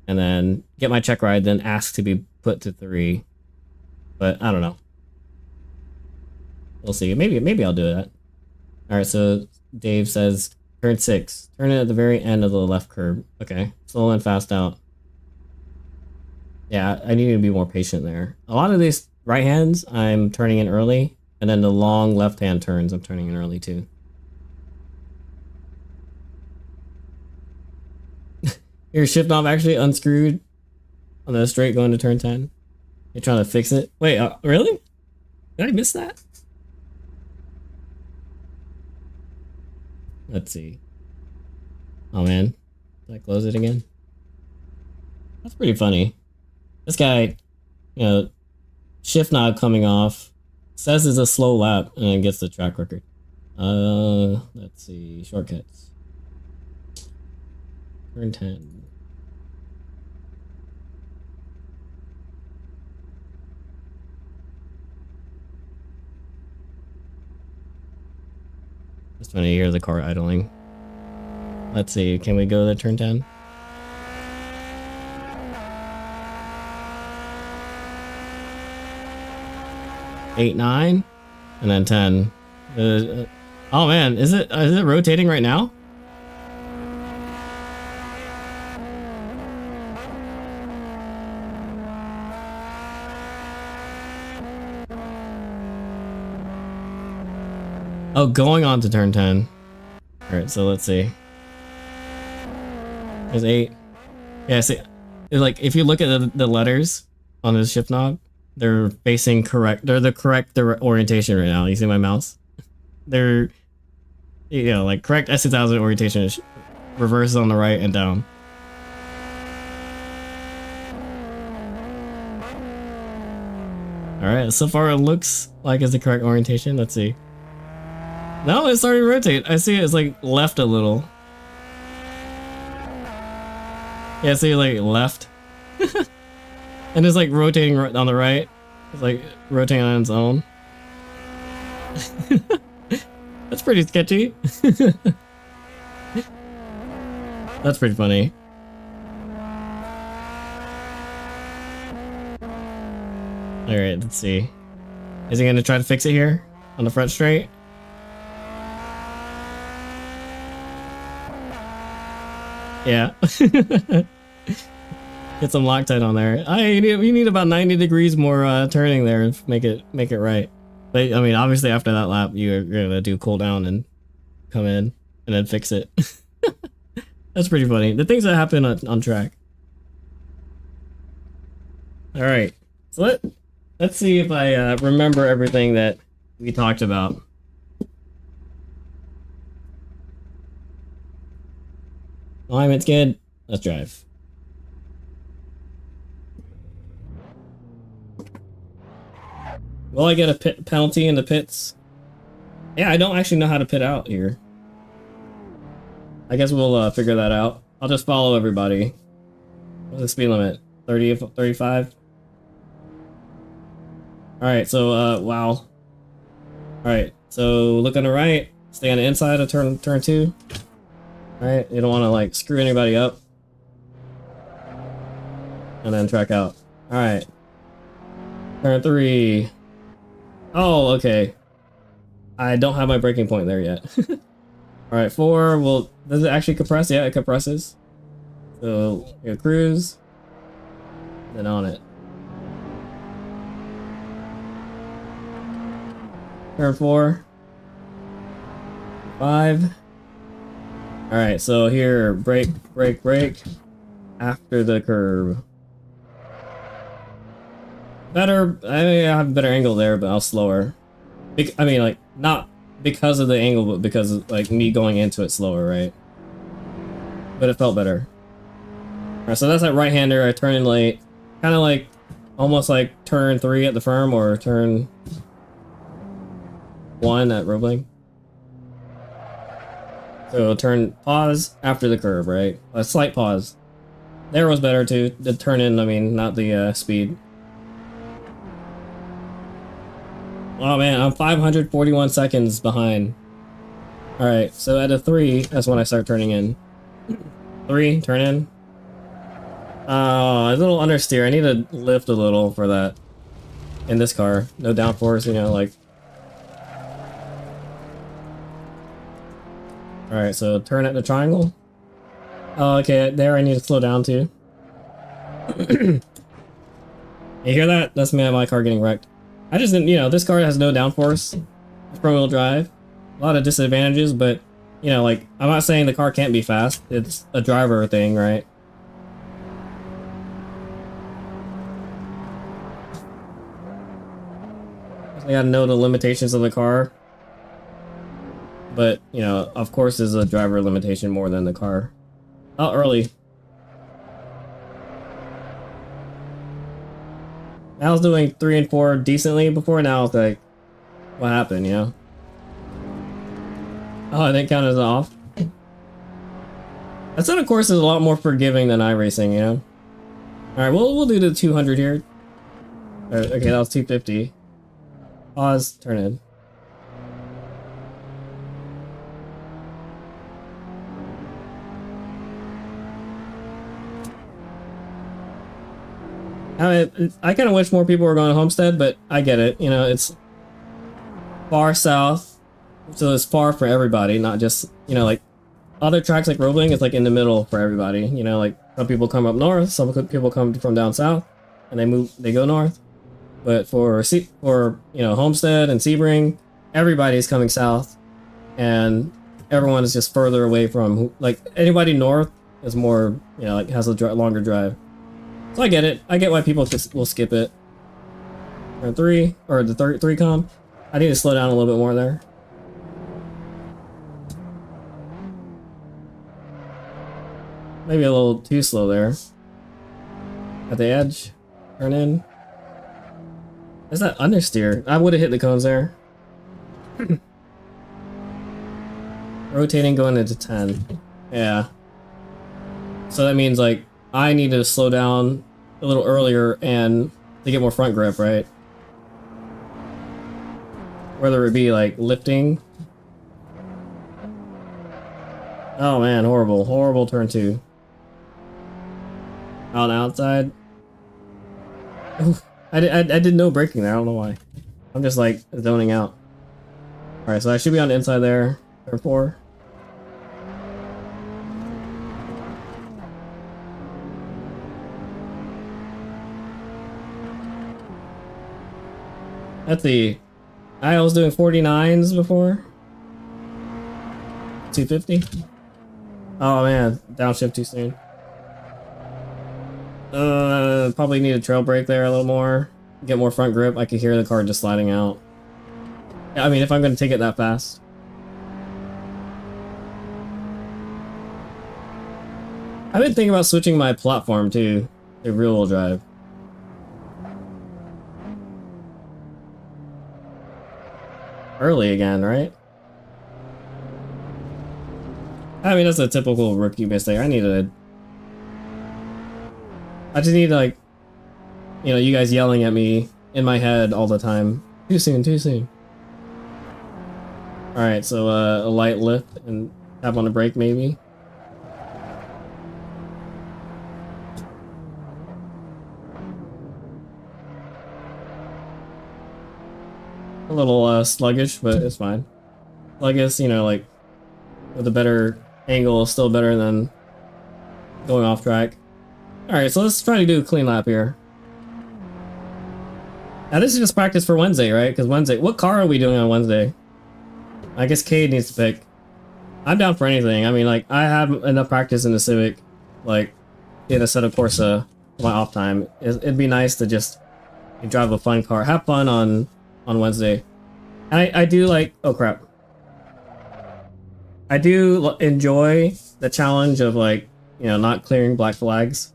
and then get my check ride, then ask to be put to 3. But I don't know. We'll see. Maybe I'll do that. Alright, so Dave says, turn 6. Turn it at the very end of the left curb. Okay. Slow and fast out. Yeah, I need to be more patient there. A lot of these right hands, I'm turning in early. And then the long left hand turns, I'm turning in early too. Your shift knob actually unscrewed on the straight going to turn 10. You're trying to fix it? Wait, really? Did I miss that? Let's see. Oh man, did I close it again? That's pretty funny. This guy, you know, shift knob coming off, says it's a slow lap, and then gets the track record. Let's see, shortcuts. Turn 10. Just when you hear the car idling. Let's see, can we go to turn 10? Eight, 9, and then 10. Oh man, is it rotating right now? Oh, going on to turn 10. Alright, so let's see. There's 8. Yeah, see, like, if you look at the letters on the shift knob, they're facing correct. They're the correct orientation right now. You see my mouse? They're, you know, like correct S2000 orientation. Reverse on the right and down. Alright, so far it looks like it's the correct orientation. Let's see. No, it's starting to rotate. I see it's like left a little. Yeah, see like left. And it's like rotating on the right. It's like rotating on its own. That's pretty sketchy. That's pretty funny. Alright, let's see. Is he gonna try to fix it here? On the front straight? Yeah. Get some Loctite on there. You need about 90 degrees more turning there and make it right. But I mean, obviously after that lap, you're gonna do cool down and come in and then fix it. That's pretty funny. The things that happen on track. All right, so let's see if I remember everything that we talked about. Alignment's good. Let's drive. Will I get a penalty in the pits? Yeah, I don't actually know how to pit out here. I guess we'll figure that out. I'll just follow everybody. What's the speed limit? 30, 35? Alright, so, wow. Alright, so look on the right. Stay on the inside of turn 2. Alright, you don't want to, like, screw anybody up. And then track out. Alright. Turn 3. Oh, okay. I don't have my breaking point there yet. Alright, 4. Well, does it actually compress? Yeah, it compresses. So, you cruise. Then on it. Turn 4. 5. Alright, so here, brake, brake, brake. After the curve. Better, I mean, I have a better angle there, but I'll slower. I mean, like, not because of the angle, but because of, like, me going into it slower, right? But it felt better. Alright, so that's that right-hander. I turn in late. Kind of like, almost like turn 3 at the firm, or turn 1 at Roebling. So turn, pause after the curve, right? A slight pause. There was better too. The turn in, I mean, not the speed. Oh man, I'm 541 seconds behind. Alright, so at a 3, that's when I start turning in. 3, turn in. A little understeer. I need to lift a little for that. In this car. No downforce, you know, like. Alright, so turn at the triangle. Oh, okay, there I need to slow down too. You hear that? That's me and my car getting wrecked. I just didn't, you know, this car has no downforce. Front wheel drive. A lot of disadvantages, but, you know, like, I'm not saying the car can't be fast. It's a driver thing, right? I gotta know the limitations of the car. But, you know, of course there's a driver limitation more than the car. Oh, early. I was doing 3 and 4 decently before, now it's like, what happened, you know? Oh, I didn't count as off. Assetto Corsa is a lot more forgiving than iRacing, you know? Alright, we'll do the 200 here. Okay, that was 250. Pause, turn in. I kind of wish more people were going to Homestead, but I get it. You know, it's far south, so it's far for everybody, not just, you know, like other tracks like Roebling, it's like in the middle for everybody. You know, like some people come up north, some people come from down south, and they go north. But for you know, Homestead and Sebring, everybody's coming south, and everyone is just further away from, like, anybody north is more, you know, like has a longer drive. So I get it. I get why people will skip it. Turn 3, or the 3 comp. I need to slow down a little bit more there. Maybe a little too slow there. At the edge. Turn in. Is that understeer? I would have hit the cones there. Rotating going into 10. Yeah. So that means, like, I need to slow down a little earlier and to get more front grip, right? Whether it be like lifting. Oh man, horrible, horrible turn 2. On the outside. Oof. I did no braking there, I don't know why. I'm just like zoning out. Alright, so I should be on the inside there. Turn 4. That's the... I was doing 49s before. 250. Oh man, downshift too soon. Probably need a trail brake there a little more. Get more front grip. I could hear the car just sliding out. I mean, if I'm going to take it that fast. I've been thinking about switching my platform to rear-wheel drive. Early again, right? I mean, that's a typical rookie mistake. I just need, like, you know, you guys yelling at me in my head all the time. Too soon, too soon. Alright, so a light lift and tap on the brake maybe. A little sluggish, but it's fine. Sluggish, you know, like with a better angle, still better than going off track. Alright, so let's try to do a clean lap here. Now this is just practice for Wednesday, right? Because Wednesday, what car are we doing on Wednesday? I guess Cade needs to pick. I'm down for anything. I mean, like, I have enough practice in the Civic, like, in Assetto Corsa, my off time. It'd be nice to just drive a fun car, have fun on Wednesday. And I do like, oh crap. I do enjoy the challenge of, like, you know, not clearing black flags.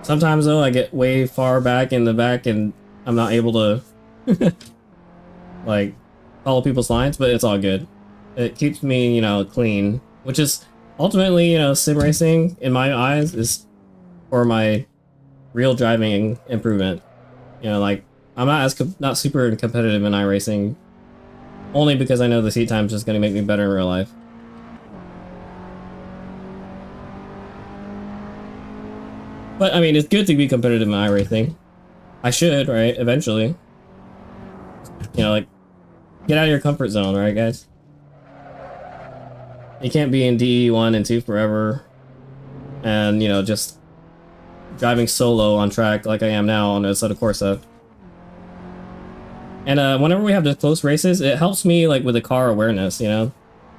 Sometimes though, I get way far back in the back and I'm not able to like follow people's lines, but it's all good. It keeps me, you know, clean, which is ultimately, you know, sim racing in my eyes is for my real driving improvement. You know, like I'm not super competitive in iRacing, only because I know the seat time is just going to make me better in real life. But I mean, it's good to be competitive in iRacing. I should, right? Eventually. You know, like, get out of your comfort zone, right, guys? You can't be in DE1 and 2 forever. And, you know, just driving solo on track like I am now on Assetto Corsa. And whenever we have the close races, it helps me, like, with the car awareness, you know?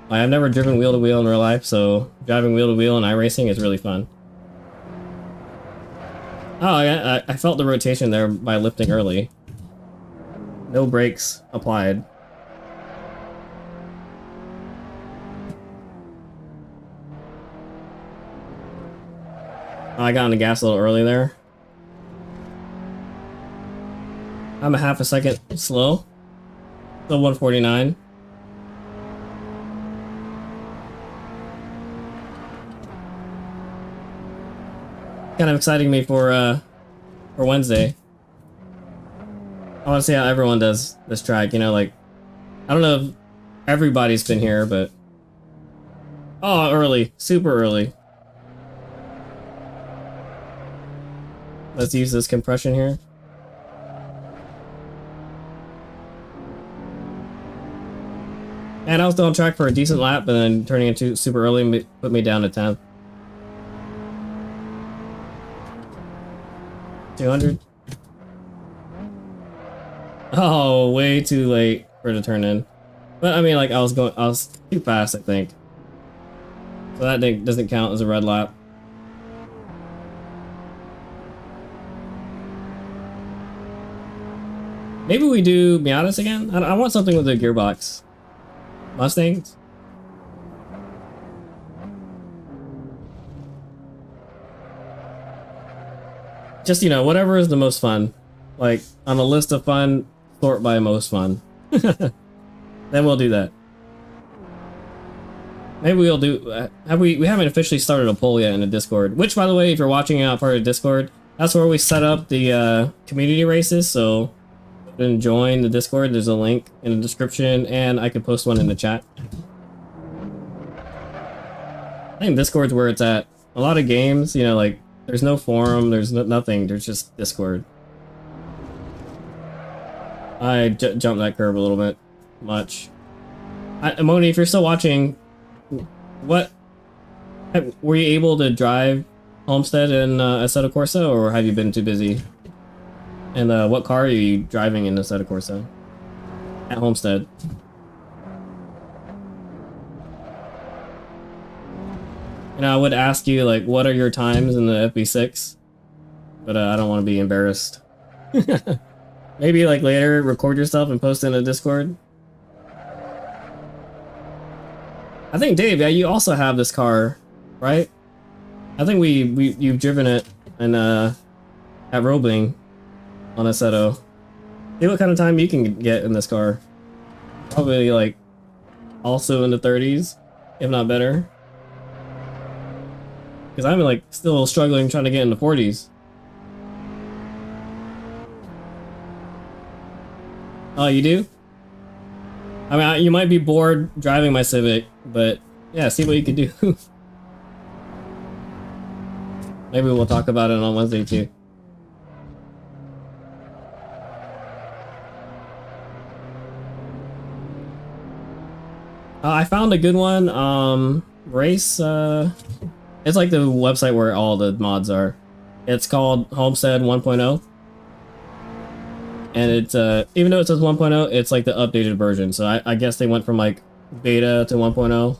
Like, I've never driven wheel-to-wheel in real life, so driving wheel-to-wheel in iRacing is really fun. Oh, I felt the rotation there by lifting early. No brakes applied. Oh, I got on the gas a little early there. I'm a half a second slow. Still 149. Kind of exciting me for Wednesday. I want to see how everyone does this track, you know, like, I don't know if everybody's been here, but... Oh, early. Super early. Let's use this compression here. And I was still on track for a decent lap, but then turning into super early put me down to 10th. 200. Oh, way too late for it to turn in. But I mean, like, I was too fast, I think. So that doesn't count as a red lap. Maybe we do Miatas again? I want something with a gearbox. Mustangs? Just, you know, whatever is the most fun. Like, on a list of fun, sort by most fun. Then we'll do that. Maybe we'll do... we haven't officially started a poll yet in the Discord. Which, by the way, if you're watching out part of Discord, that's where we set up the community races, so... Then join the Discord, there's a link in the description, and I could post one in the chat. I think Discord's where it's at. A lot of games, you know, like, there's no forum, there's nothing, there's just Discord. I jumped that curve a little bit much. Moni, if you're still watching, what... Were you able to drive Homestead and Assetto Corsa, or have you been too busy? And what car are you driving in Assetto Corsa? At Homestead. And I would ask you, like, what are your times in the FB6? But I don't want to be embarrassed. Maybe, like, later, record yourself and post in a Discord. I think, Dave, yeah, you also have this car, right? I think you've driven it in, at Roebling. On Assetto. See what kind of time you can get in this car. Probably like also in the 30s, if not better. Because I'm like still struggling trying to get in the 40s. Oh, you do? I mean, you might be bored driving my Civic, but yeah, see what you can do. Maybe we'll talk about it on Wednesday too. I found a good one. Race. It's like the website where all the mods are. It's called Homestead 1.0. And it's even though it says 1.0, it's like the updated version. So I guess they went from like beta to 1.0.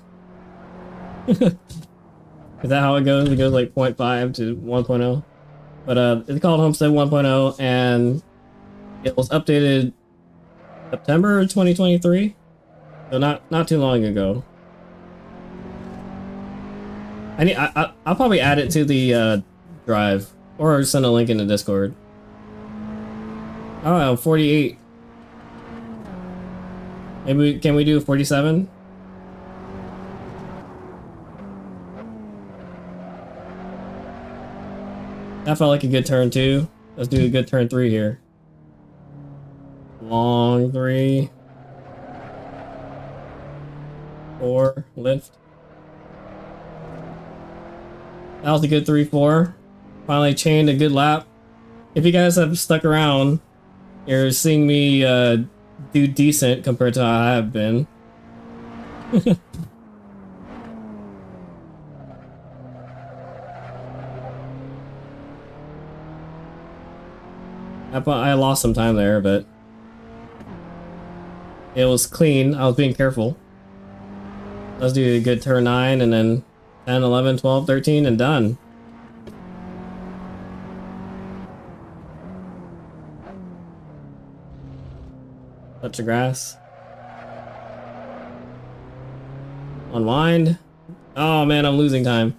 Is that how it goes? It goes like 0.5 to 1.0. But it's called Homestead 1.0, and it was updated September 2023. So not too long ago. I'll probably add it to the drive or send a link in the Discord. Oh, 48. Maybe can we do 47? That felt like a good turn too. Let's do a good turn 3 here. Long 3. 4 lift. That was a good 3-4. Finally chained a good lap. If you guys have stuck around, you're seeing me do decent compared to how I have been. I lost some time there, but it was clean. I was being careful. Let's do a good turn 9 and then 10, 11, 12, 13 and done. Touch the grass. Unwind. Oh man, I'm losing time.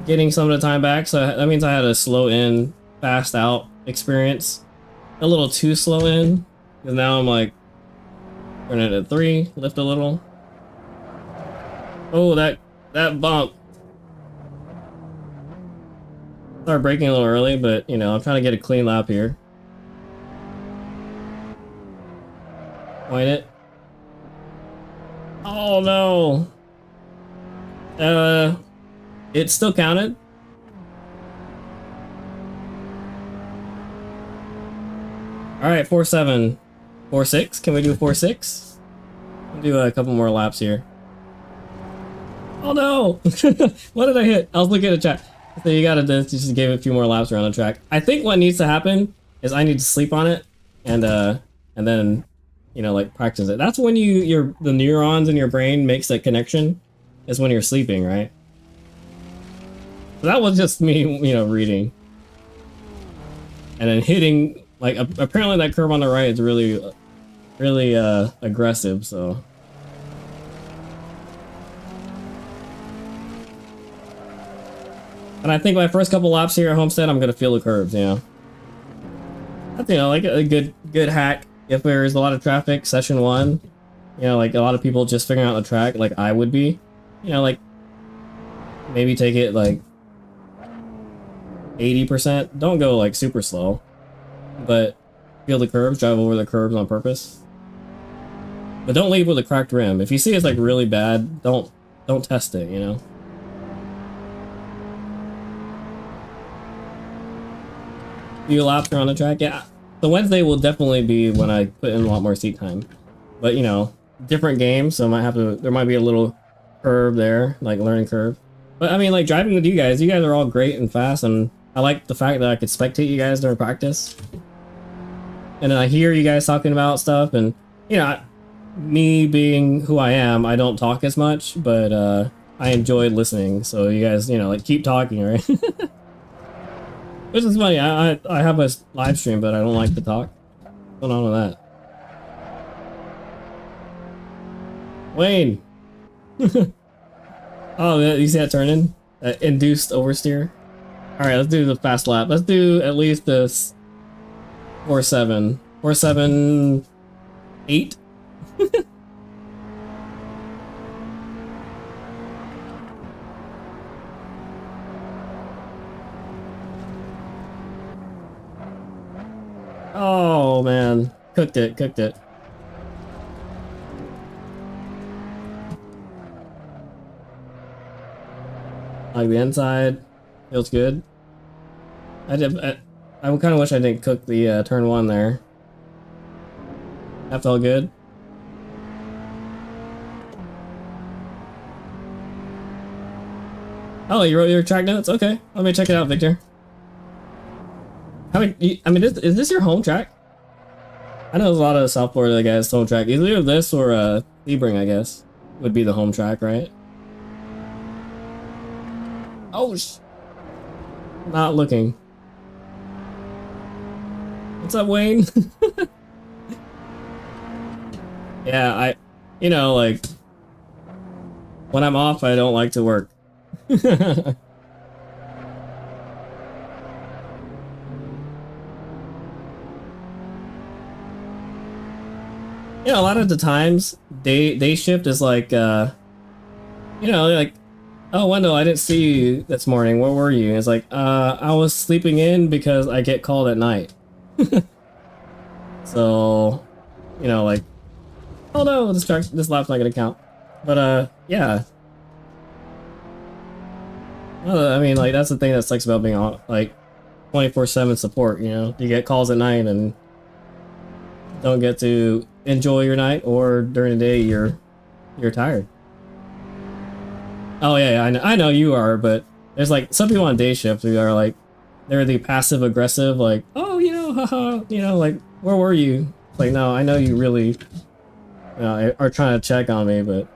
Getting some of the time back, so that means I had a slow in, fast out experience. A little too slow in, because now I'm like, turn it at 3, lift a little. Oh, that bump. Started braking a little early, but you know, I'm trying to get a clean lap here. Point it. Oh no. It still counted. All right, 4-7, 4-6. Can we do 4-6? We'll do a couple more laps here. Oh no! What did I hit? I was looking at the track. So you gotta just give it a few more laps around the track. I think what needs to happen is I need to sleep on it and then, you know, like practice it. That's when the neurons in your brain makes that connection. Is when you're sleeping, right? So that was just me, you know, reading. And then hitting, like, apparently that curve on the right is really aggressive, so. And I think my first couple laps here at Homestead, I'm gonna feel the curves, you know. That's, you know, like a good hack. If there's a lot of traffic, session 1, you know, like a lot of people just figuring out the track, like I would be, you know, like maybe take it like 80%. Don't go like super slow, but feel the curves, drive over the curves on purpose. But don't leave with a cracked rim. If you see it's like really bad, don't test it, you know. Few laps around the track, yeah. So Wednesday will definitely be when I put in a lot more seat time. But you know, different games, so there might be a little curve there, like learning curve. But I mean, like driving with you guys are all great and fast, and I like the fact that I could spectate you guys during practice. And then I hear you guys talking about stuff, and you know, me being who I am, I don't talk as much, but I enjoy listening. So you guys, you know, like keep talking, right? Which is funny. I have a live stream, but I don't like to talk. What's going on with that? Wayne. Oh, you see that turn-in? Induced oversteer. All right, let's do the fast lap. Let's do at least this 4-7, 4-7, 8. Oh man, cooked it, cooked it. Like the inside feels good. I kind of wish I didn't cook the turn one there. That felt good. Oh, you wrote your track notes? Okay, let me check it out, Victor. I mean, is this your home track? I know there's a lot of South Florida guys' home track. Either this or Sebring, I guess, would be the home track, right? Oh, not looking. What's up, Wayne? Yeah, you know, like, when I'm off, I don't like to work. You know, a lot of the times, day shift is like, you know, like, oh, Wendell, I didn't see you this morning. Where were you? And it's like, I was sleeping in because I get called at night. So, you know, like, oh no, this lap's not gonna count. But, yeah. Well, I mean, like, that's the thing that sucks about being on, like, 24/7 support, you know? You get calls at night and don't get to enjoy your night, or during the day you're tired. Oh yeah, I know you are, but there's like some people on day shift who are like, they're the passive aggressive, like, oh, you know, haha, you know, like, where were you? It's like, no, I know you really, you know, are trying to check on me, but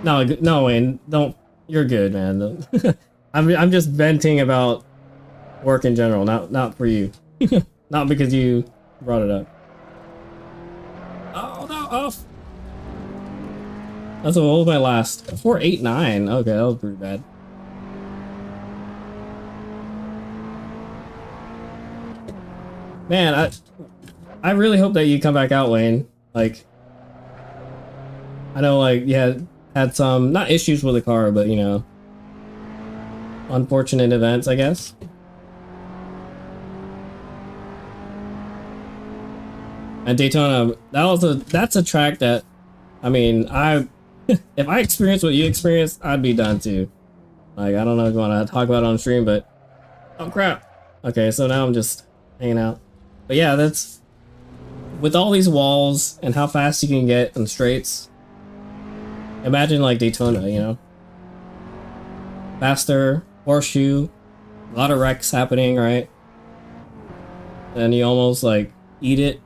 no, Wayne, don't. You're good, man. I'm just venting about work in general, not for you, not because you brought it up. Oh no, off. That's what was my last 4.89. Okay, that was pretty bad. Man, I really hope that you come back out, Wayne. Like, I know, like, you had some, not issues with the car, but, you know, unfortunate events, I guess. And Daytona, that's a track that, I mean, if I experienced what you experienced, I'd be done too. Like, I don't know if you want to talk about it on stream, but oh crap. Okay, so now I'm just hanging out. But yeah, that's, with all these walls and how fast you can get in straights, imagine like Daytona, you know? Faster, horseshoe, a lot of wrecks happening, right? And you almost like eat it.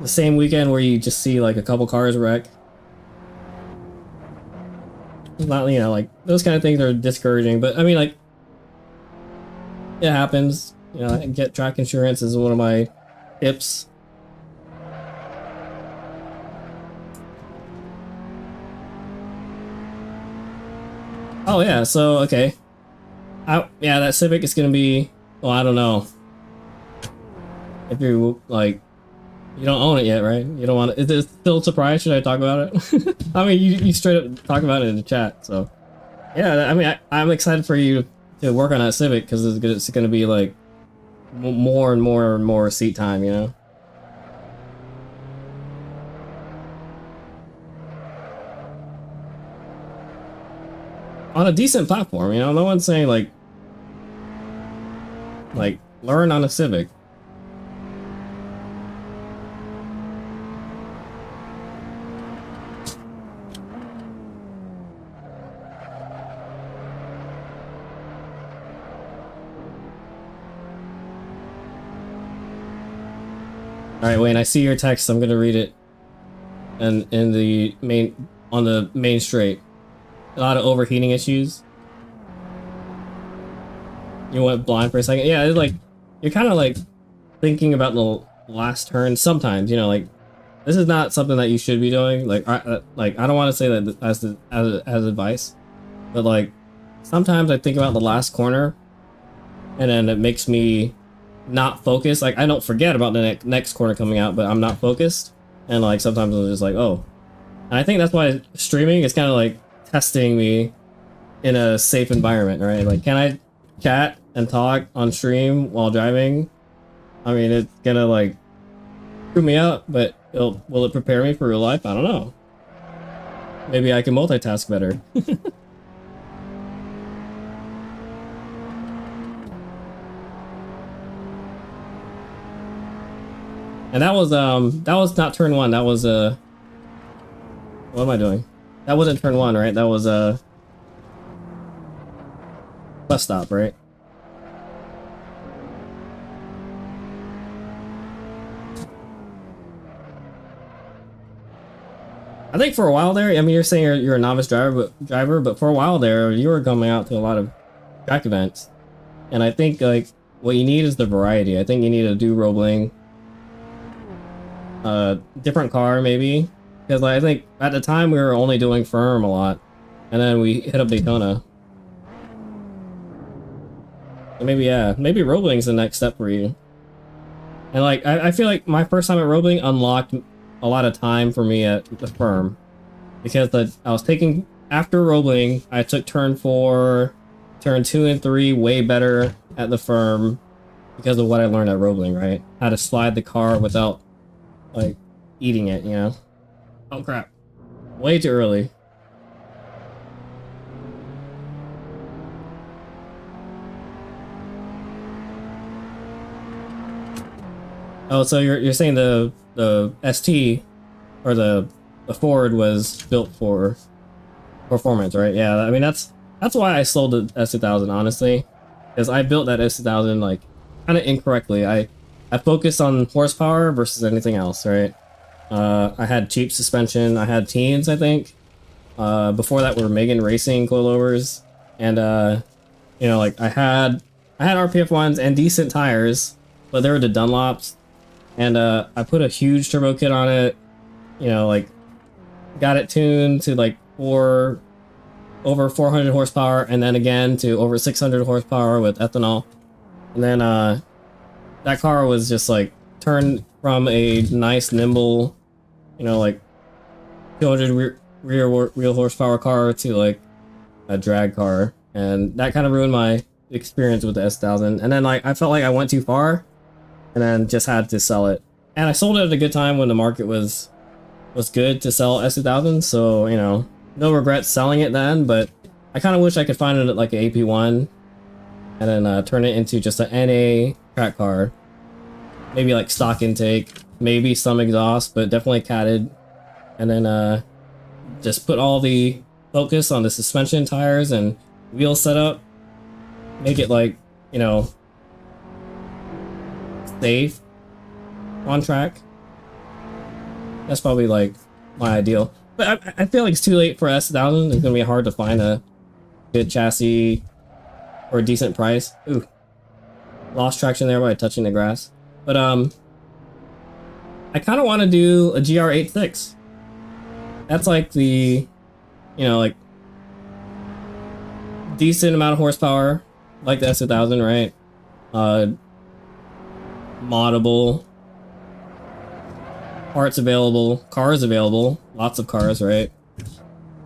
The same weekend where you just see like a couple cars wreck. It's not, you know, like, those kind of things are discouraging, but I mean, like, it happens. You know, get track insurance is one of my tips. Oh yeah, so okay. Yeah, that Civic is gonna be, well, I don't know. If you're like, you don't own it yet, right? You don't want it. Is it still a surprise? Should I talk about it? I mean, you straight up talk about it in the chat, so yeah. I mean, I'm excited for you to work on that Civic because it's gonna be like more and more and more seat time, you know. On a decent platform, you know. No one's saying like learn on a Civic. Alright, Wayne, I see your text. I'm gonna read it. And in the on the main straight. A lot of overheating issues. You went blind for a second. Yeah, it's like, you're kind of like thinking about the last turn sometimes, you know, like, this is not something that you should be doing. Like, I don't want to say that as advice, but like, sometimes I think about the last corner and then it makes me not focus. Like, I don't forget about the next corner coming out, but I'm not focused, and like sometimes I'm just like, oh. And I think that's why streaming is kind of like testing me in a safe environment, right? Like, can I chat and talk on stream while driving I mean, it's gonna like screw me up, but will it prepare me for real life? I don't know. Maybe I can multitask better. And that was not turn one. That was what am I doing? That wasn't turn one, right? That was bus stop, right? I think for a while there, I mean, you're saying you're a novice driver, but for a while there, you were coming out to a lot of track events, and I think like what you need is the variety. I think you need to do Roebling, different car maybe, because I think at the time we were only doing firm a lot, and then we hit up Daytona. So maybe maybe Roebling's the next step for you. And like I feel like my first time at Roebling unlocked a lot of time for me at the firm, because I was taking after Roebling, I took turn 4, turn 2 and 3 way better at the firm because of what I learned at Roebling, right? How to slide the car without like eating it, you know? Oh crap. Way too early. Oh, so you're saying the ST or the Ford was built for performance, right? Yeah, I mean that's why I sold the S2000, honestly, because I built that S2000 like kind of incorrectly. I focused on horsepower versus anything else, right? I had cheap suspension. I had teens, I think. Before that were Megan Racing coilovers, and you know, like I had RPF ones and decent tires, but they were the Dunlops. And I put a huge turbo kit on it, you know, like got it tuned to like over 400 horsepower, and then again to over 600 horsepower with ethanol. And then that car was just like turned from a nice nimble, you know, like 200 real horsepower car to like a drag car, and that kind of ruined my experience with the S1000. And then like I felt like I went too far, and then just had to sell it. And I sold it at a good time when the market was good to sell S2000, so, you know, no regrets selling it then, but I kind of wish I could find it at like an AP1 and then turn it into just an NA track car. Maybe like stock intake, maybe some exhaust, but definitely catted. And then just put all the focus on the suspension, tires, and wheel setup. Make it like, you know, safe on track. That's probably like my ideal, but I feel like it's too late for S1000. It's gonna be hard to find a good chassis for a decent price. Ooh, lost traction there by touching the grass. But I kind of want to do a GR86. That's like the, you know, like decent amount of horsepower, like the S2000, right? Moddable, parts available, cars available, lots of cars, right?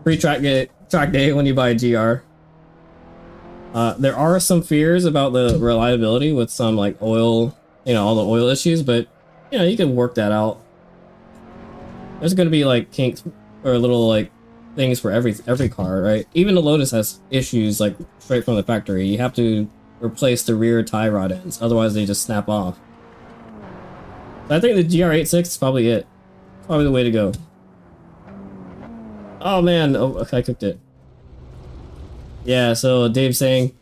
Free track day when you buy a GR. There are some fears about the reliability with some like oil, you know, all the oil issues, but you know, you can work that out. There's gonna be like kinks or little like things for every car, right? Even the Lotus has issues like straight from the factory. You have to replace the rear tie rod ends, otherwise they just snap off. So I think the GR86 is probably it. It's probably the way to go. Oh man, oh, I cooked it. Yeah, so Dave's saying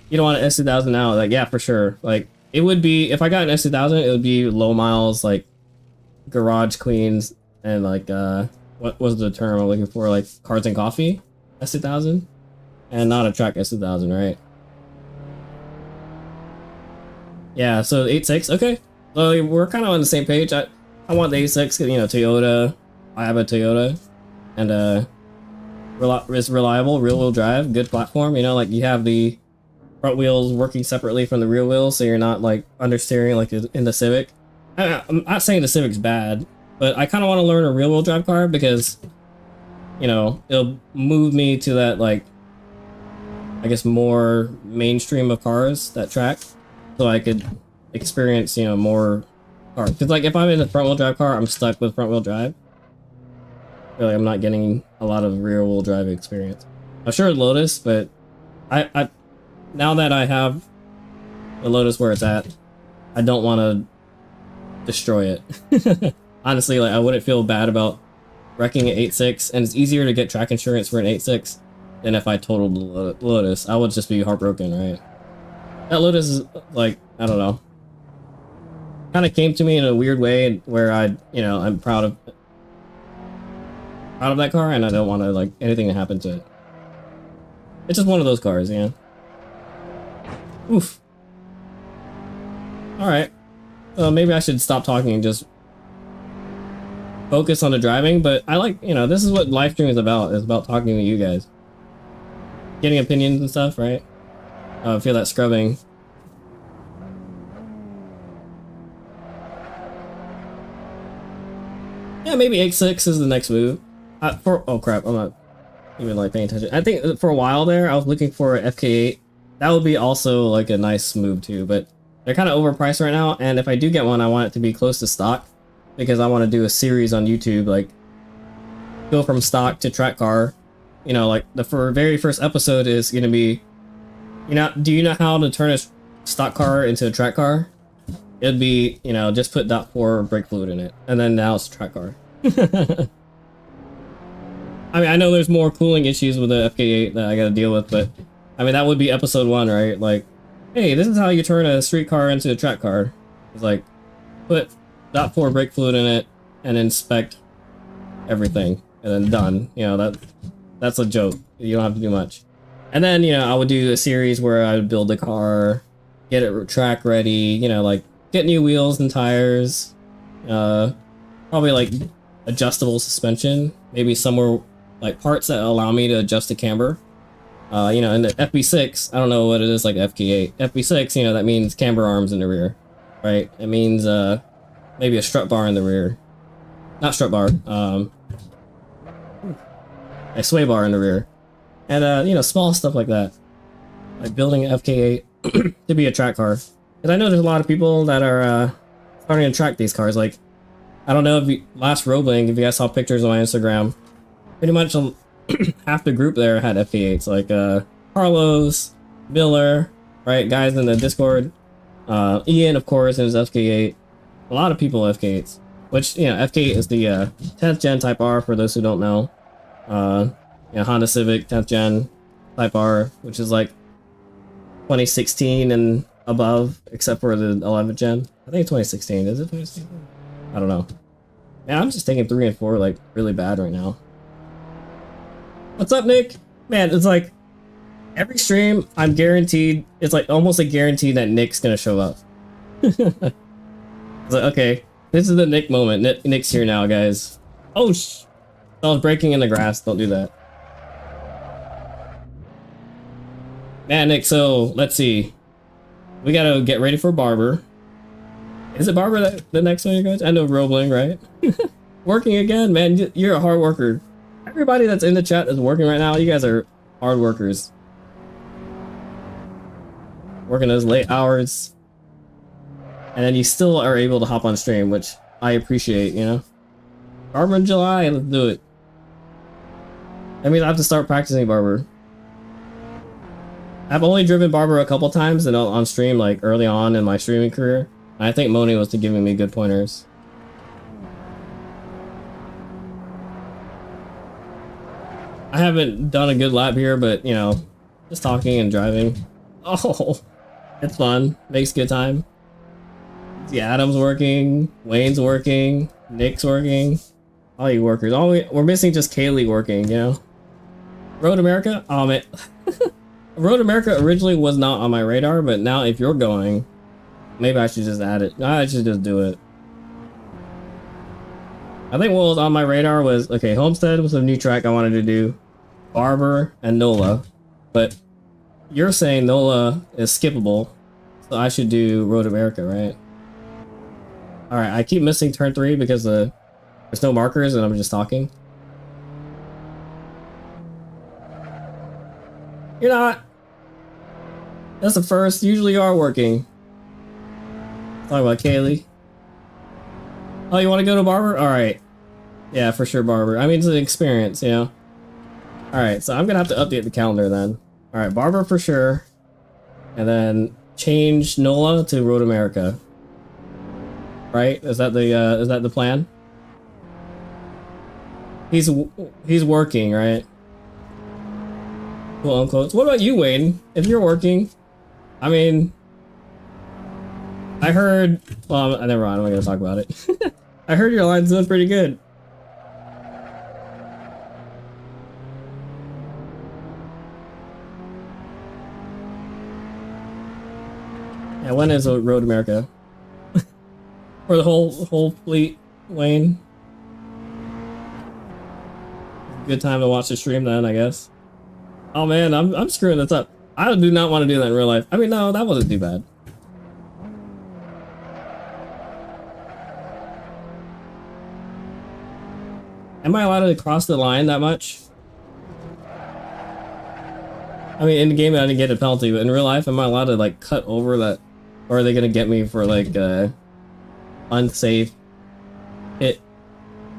you don't want an S2000 now. Like, yeah, for sure. Like, it would be, if I got an S2000, it would be low miles, like garage queens, and like what was the term I'm looking for? Like cars and coffee S2000, and not a track S2000, right? Yeah, so 8.6, okay. So we're kind of on the same page. I want the 8.6, you know, Toyota. I have a Toyota, and it's reliable, rear-wheel drive, good platform. You know, like you have the front wheels working separately from the rear wheels, so you're not like understeering like in the Civic. I'm not saying the Civic's bad, but I kind of want to learn a rear-wheel drive car because, you know, it'll move me to that, like, I guess more mainstream of cars that track, so I could experience, you know, more cars. Because like if I'm in a front wheel drive car, I'm stuck with front wheel drive. I feel like I'm not getting a lot of rear wheel drive experience. I'm sure Lotus, but I now that I have the Lotus where it's at, I don't want to destroy it. Honestly, like I wouldn't feel bad about wrecking an 8.6, and it's easier to get track insurance for an 8.6 than if I totaled the Lotus. I would just be heartbroken, right? That Lotus is like, I don't know, kind of came to me in a weird way where you know, I'm proud of that car, and I don't want to like anything to happen to it. It's just one of those cars, you know. Oof. All right. Maybe I should stop talking and just focus on the driving, but I like, you know, this is what live stream is about. It's about talking to you guys. Getting opinions and stuff, right? I feel that scrubbing. Yeah, maybe 8.6 is the next move. Oh crap, I'm not even like paying attention. I think for a while there, I was looking for an FK8. That would be also like a nice move too, but they're kind of overpriced right now, and if I do get one, I want it to be close to stock, because I want to do a series on YouTube, like go from stock to track car. You know, like the very first episode is going to be, you know, do you know how to turn a stock car into a track car? It'd be, you know, just put .4 brake fluid in it, and then now it's a track car. I mean, I know there's more cooling issues with the FK8 that I got to deal with, but I mean, that would be episode 1, right? Like, hey, this is how you turn a street car into a track car. It's like, put .4 brake fluid in it and inspect everything, and then done. You know, that's a joke. You don't have to do much. And then, you know, I would do a series where I would build the car, get it track ready, you know, like get new wheels and tires, probably like adjustable suspension, maybe somewhere like parts that allow me to adjust the camber. You know, in the FB6, I don't know what it is like FK8. FB6, you know, that means camber arms in the rear, right? It means maybe a strut bar in the rear. Not strut bar, a sway bar in the rear. And, you know, small stuff like that. Like building an FK8 to be a track car. Because I know there's a lot of people that are starting to track these cars. Like, I don't know if last Roebling, if you guys saw pictures on my Instagram, pretty much half the group there had FK8s. Like, Carlos, Miller, right? Guys in the Discord. Ian, of course, is FK8. A lot of people have FK8s. Which, you know, FK8 is the 10th gen Type R, for those who don't know. You know, Honda Civic 10th gen Type R, which is like 2016 and above, except for the 11th gen. I think 2016. Is it 2016? I don't know. Man, I'm just taking 3 and 4 like really bad right now. What's up, Nick? Man, it's like every stream I'm guaranteed, it's like almost a guarantee that Nick's gonna show up. It's like, okay, this is the Nick moment. Nick's here now, guys. Oh, I was breaking in the grass. Don't do that. Man, Nick, so let's see. We gotta get ready for Barber. Is it Barber that the next one you're going to? I know Roebling, right? Working again, man. You're a hard worker. Everybody that's in the chat that's working right now, you guys are hard workers. Working those late hours. And then you still are able to hop on stream, which I appreciate, you know? Barber in July, let's do it. That means I have to start practicing Barber. I've only driven Barber a couple times and on stream, like early on in my streaming career. I think Moni was giving me good pointers. I haven't done a good lap here, but you know, just talking and driving. Oh, it's fun. Makes good time. See, Adam's working, Wayne's working, Nick's working. All you workers. We're missing just Kaylee working, you know? Road America? Oh man. Road America originally was not on my radar, but now if you're going, maybe I should just add it. I should just do it. I think what was on my radar was, okay, Homestead was a new track I wanted to do, Barber, and NOLA. But you're saying NOLA is skippable, so I should do Road America, right? Alright, I keep missing turn 3 because there's no markers and I'm just talking. You're not. That's the first. Usually you are working. Talk about Kaylee. Oh, you want to go to Barber? All right. Yeah, for sure, Barber. I mean, it's an experience, you know. All right, so I'm gonna have to update the calendar then. All right, Barber for sure, and then change NOLA to Road America. Right? Is that the plan? He's working, right? Quote unquote. What about you, Wayne? If you're working, I mean, I heard. Well, never mind. I'm not gonna talk about it. I heard your line's doing pretty good. Yeah, when is Road America? For the whole fleet, Wayne. Good time to watch the stream then, I guess. Oh man, I'm screwing this up. I do not want to do that in real life. I mean, no, that wasn't too bad. Am I allowed to cross the line that much? I mean, in the game I didn't get a penalty, but in real life, am I allowed to like cut over that? Or are they gonna get me for like unsafe pit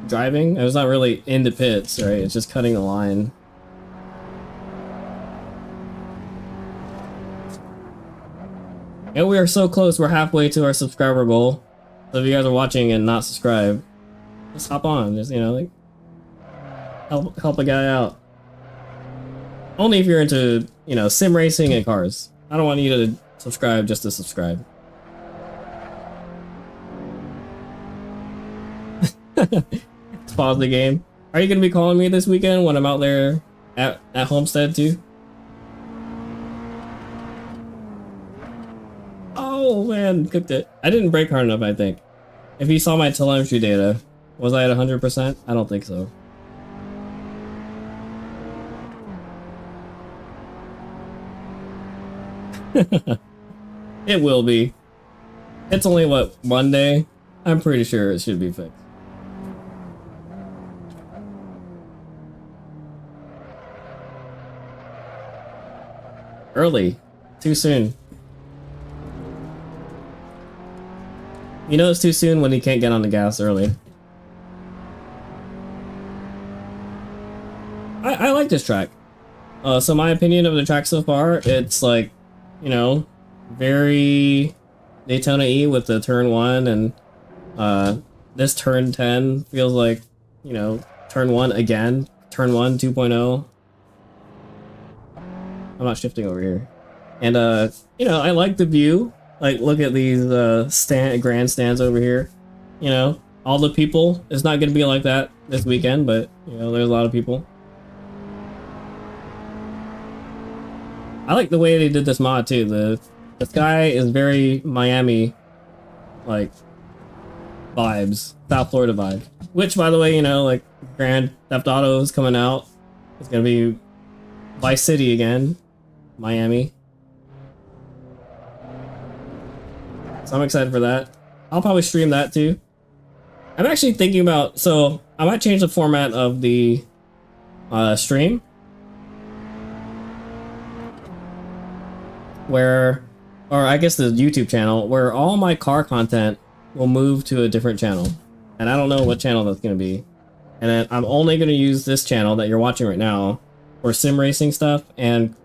driving? It was not really into pits, right? It's just cutting the line. And we are so close, we're halfway to our subscriber goal. So if you guys are watching and not subscribed, just hop on, just, you know, like, help a guy out. Only if you're into, you know, sim racing and cars. I don't want you to subscribe just to subscribe. Let's pause the game. Are you gonna be calling me this weekend when I'm out there at Homestead too? Oh man, cooked it. I didn't brake hard enough, I think. If you saw my telemetry data, was I at 100%? I don't think so. It will be. It's only, what, Monday? I'm pretty sure it should be fixed. Early. Too soon. You know it's too soon when you can't get on the gas early. I like this track. So my opinion of the track so far, it's like, you know, very Daytona-y with the turn 1, and this turn 10 feels like, you know, turn 1 again. Turn 1 2.0. I'm not shifting over here. And you know, I like the view. Like, look at these grandstands over here. You know, all the people. It's not going to be like that this weekend, but, you know, there's a lot of people. I like the way they did this mod, too. The sky is very Miami, like, vibes. South Florida vibe. Which, by the way, you know, like, Grand Theft Auto is coming out. It's going to be Vice City again. Miami. So I'm excited for that. I'll probably stream that too. I'm actually thinking about, so I might change the format of the stream. Where, or I guess the YouTube channel, where all my car content will move to a different channel. And I don't know what channel that's going to be. And then I'm only going to use this channel that you're watching right now for sim racing stuff and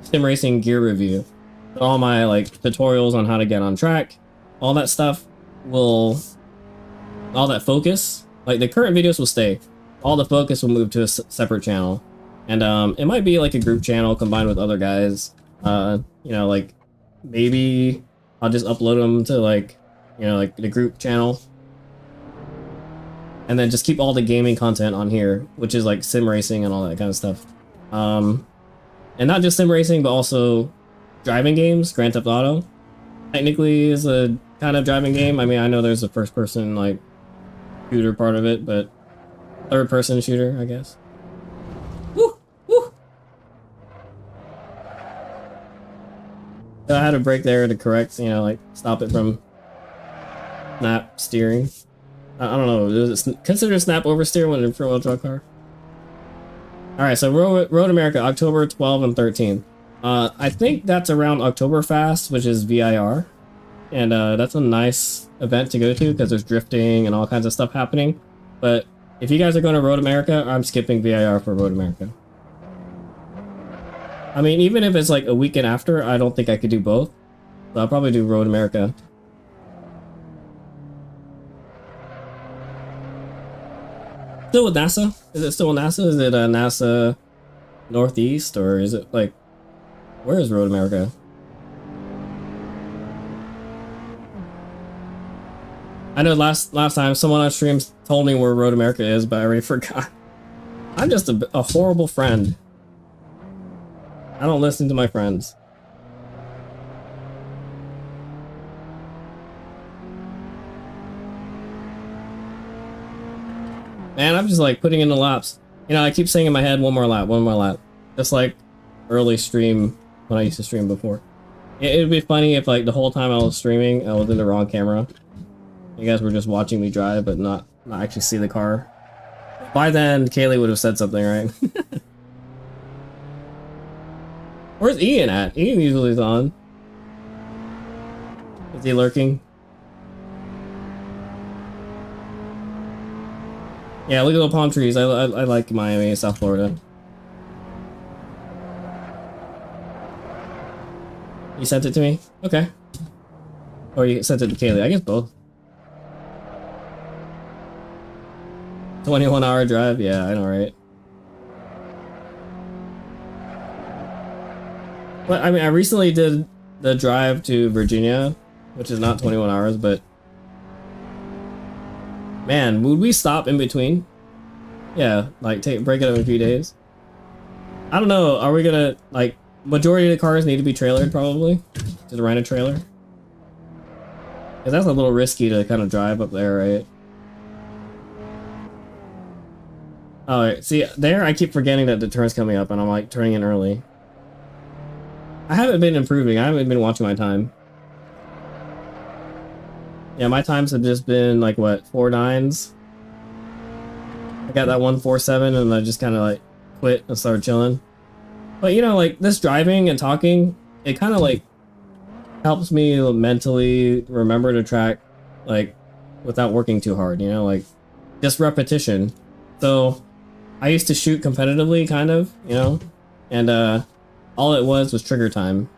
sim racing gear review. All my like tutorials on how to get on track, all that stuff will, all that focus, like the current videos will stay. All the focus will move to a separate channel. And it might be like a group channel combined with other guys. You know, like maybe I'll just upload them to like, you know, like the group channel. And then just keep all the gaming content on here, which is like sim racing and all that kind of stuff. And not just sim racing, but also driving games. Grand Theft Auto technically is a kind of driving game. I mean, I know there's a first person like shooter part of it, but third person shooter, I guess. Woo! Woo! So I had a brake there to correct, you know, like stop it from snap steering. I don't know, is it considered snap oversteer when in a front-wheel drive car? Alright, so Road America, October 12 and 13. I think that's around Oktoberfest, which is VIR-ish. and that's a nice event to go to because there's drifting and all kinds of stuff happening. But if you guys are going to Road America, I'm skipping VIR for Road America. I mean, even if it's like a weekend after, I don't think I could do both. So I'll probably do Road America. Still with NASA? Is it still with NASA? Is it NASA Northeast, or is it like, where is Road America? I know last time someone on streams told me where Road America is, but I already forgot. I'm just a horrible friend. I don't listen to my friends. Man, I'm just like putting in the laps. You know, I keep saying in my head, one more lap, one more lap. Just like early stream when I used to stream before. It would be funny if like the whole time I was streaming, I was in the wrong camera. You guys were just watching me drive, but not actually see the car. By then, Kaylee would have said something, right? Where's Ian at? Ian usually is on. Is he lurking? Yeah, look at the palm trees. I like Miami, South Florida. You sent it to me? Okay. Or you sent it to Kaylee. I guess both. 21-hour drive? Yeah, I know, right? But I mean, I recently did the drive to Virginia, which is not 21 hours, but man, would we stop in between? Yeah, like break it up in a few days. I don't know. Are we gonna like majority of the cars need to be trailered probably to rent a trailer? Because that's a little risky to kind of drive up there, right? Oh, see there, I keep forgetting that the turn's coming up, and I'm like turning in early. I haven't been improving. I haven't been watching my time. Yeah, my times have just been like what, 4.9s. I got that 1.47 and I just kind of like quit and started chilling. But you know, like this driving and talking, it kind of like helps me mentally remember to track like without working too hard, you know, like just repetition. So I used to shoot competitively kind of, you know, and all it was trigger time.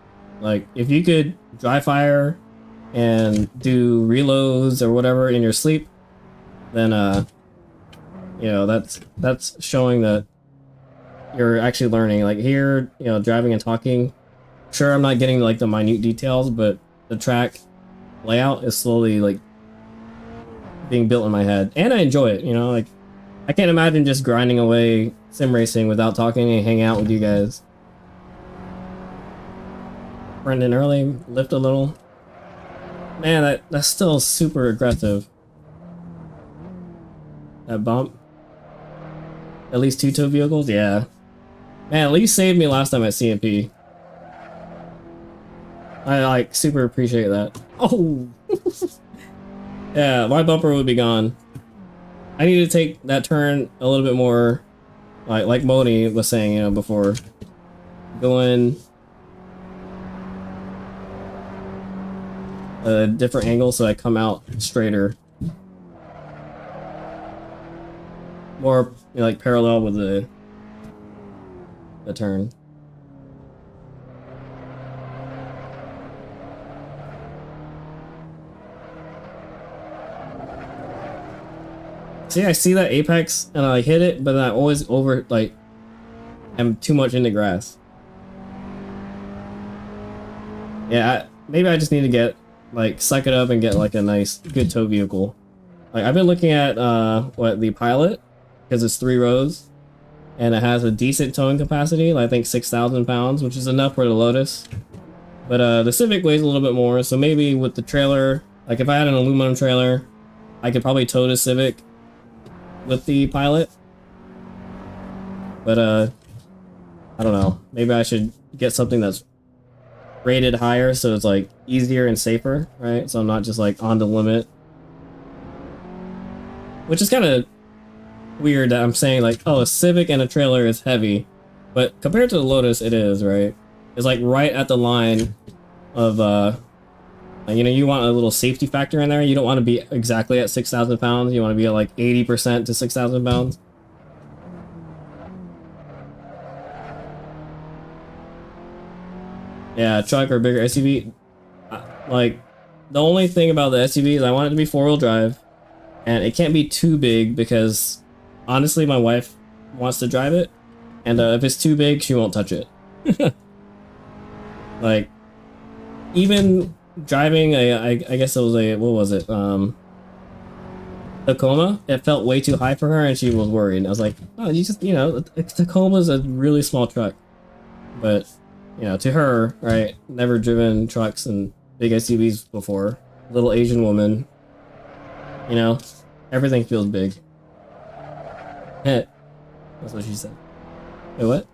Like if you could dry fire and do reloads or whatever in your sleep, then you know, that's showing that you're actually learning. Like here, you know, driving and talking, sure, I'm not getting like the minute details, but the track layout is slowly like being built in my head, and I enjoy it, you know. Like I can't imagine just grinding away sim racing without talking and hanging out with you guys. Brendan early, lift a little. Man, that's still super aggressive. That bump. At least 2 tow vehicles? Yeah. Man, at least saved me last time at CMP. I like super appreciate that. Oh! Yeah, my bumper would be gone. I need to take that turn a little bit more, like Moni was saying, you know, before. Going a different angle so I come out straighter. More, you know, like parallel with the turn. See, I see that apex and I hit it, but then I always I'm too much in the grass. Yeah, maybe I just need to get, like, suck it up and get like a nice, good tow vehicle. Like I've been looking at the Pilot, because it's 3 rows, and it has a decent towing capacity, like I think 6,000 pounds, which is enough for the Lotus. But the Civic weighs a little bit more, so maybe with the trailer, like if I had an aluminum trailer, I could probably tow the Civic with the Pilot. But I don't know, maybe I should get something that's rated higher so it's like easier and safer, right? So I'm not just like on the limit. Which is kind of weird that I'm saying like, oh, a Civic and a trailer is heavy, but compared to the Lotus, it is, right? It's like right at the line of Like, you know, you want a little safety factor in there. You don't want to be exactly at 6,000 pounds. You want to be at like 80% to 6,000 pounds. Yeah, truck or bigger SUV. Like, the only thing about the SUV is I want it to be 4-wheel drive. And it can't be too big because, honestly, my wife wants to drive it. And if it's too big, she won't touch it. Like, even driving I guess it was a, what was it? Tacoma, it felt way too high for her and she was worried. I was like, oh, you just, you know, Tacoma's a really small truck. But, you know, to her, right, never driven trucks and big SUVs before. Little Asian woman. You know, everything feels big. That's what she said. Wait, what?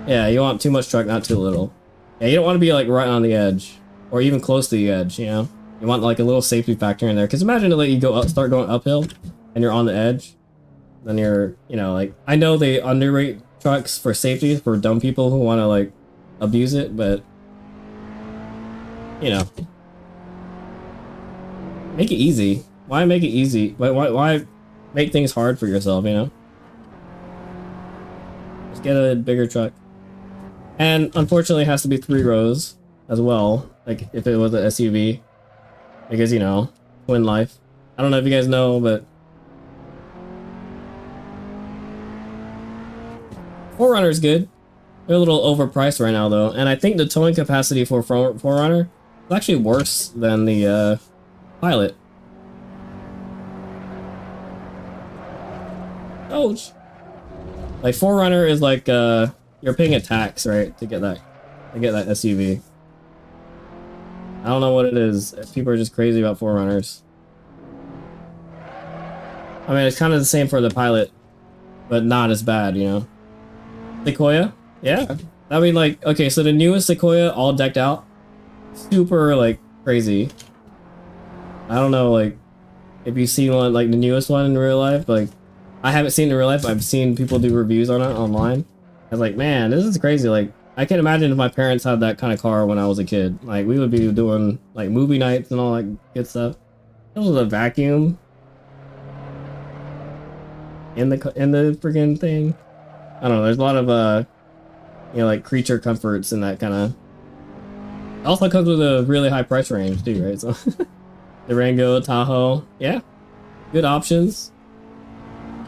Yeah, you want too much truck, not too little. Yeah, you don't want to be like right on the edge, or even close to the edge. You know, you want like a little safety factor in there. Because imagine to let you go up, start going uphill, and you're on the edge. Then you're, you know, like, I know they underrate trucks for safety for dumb people who want to like abuse it, but you know, make it easy. Why make it easy? Why make things hard for yourself? You know, just get a bigger truck. And unfortunately, it has to be 3 rows as well, like if it was an SUV, because, you know, twin life. I don't know if you guys know, but 4Runner is good. They're a little overpriced right now, though, and I think the towing capacity for 4Runner is actually worse than the Pilot. Ouch! Like 4Runner is like you're paying a tax, right, to get that SUV. I don't know what it is. People are just crazy about 4Runners. I mean, it's kind of the same for the Pilot, but not as bad, you know. Sequoia, yeah. I mean, like, okay, so the newest Sequoia, all decked out, super like crazy. I don't know, like, if you've seen one, like the newest one in real life. Like, I haven't seen it in real life. I've seen people do reviews on it online. I was like, man, this is crazy. Like, I can imagine if my parents had that kind of car when I was a kid. Like, we would be doing like movie nights and all that good stuff. This was a vacuum in the freaking thing. I don't know. There's a lot of you know, like creature comforts and that kind of. Also comes with a really high price range too, right? So Durango, Tahoe, yeah, good options.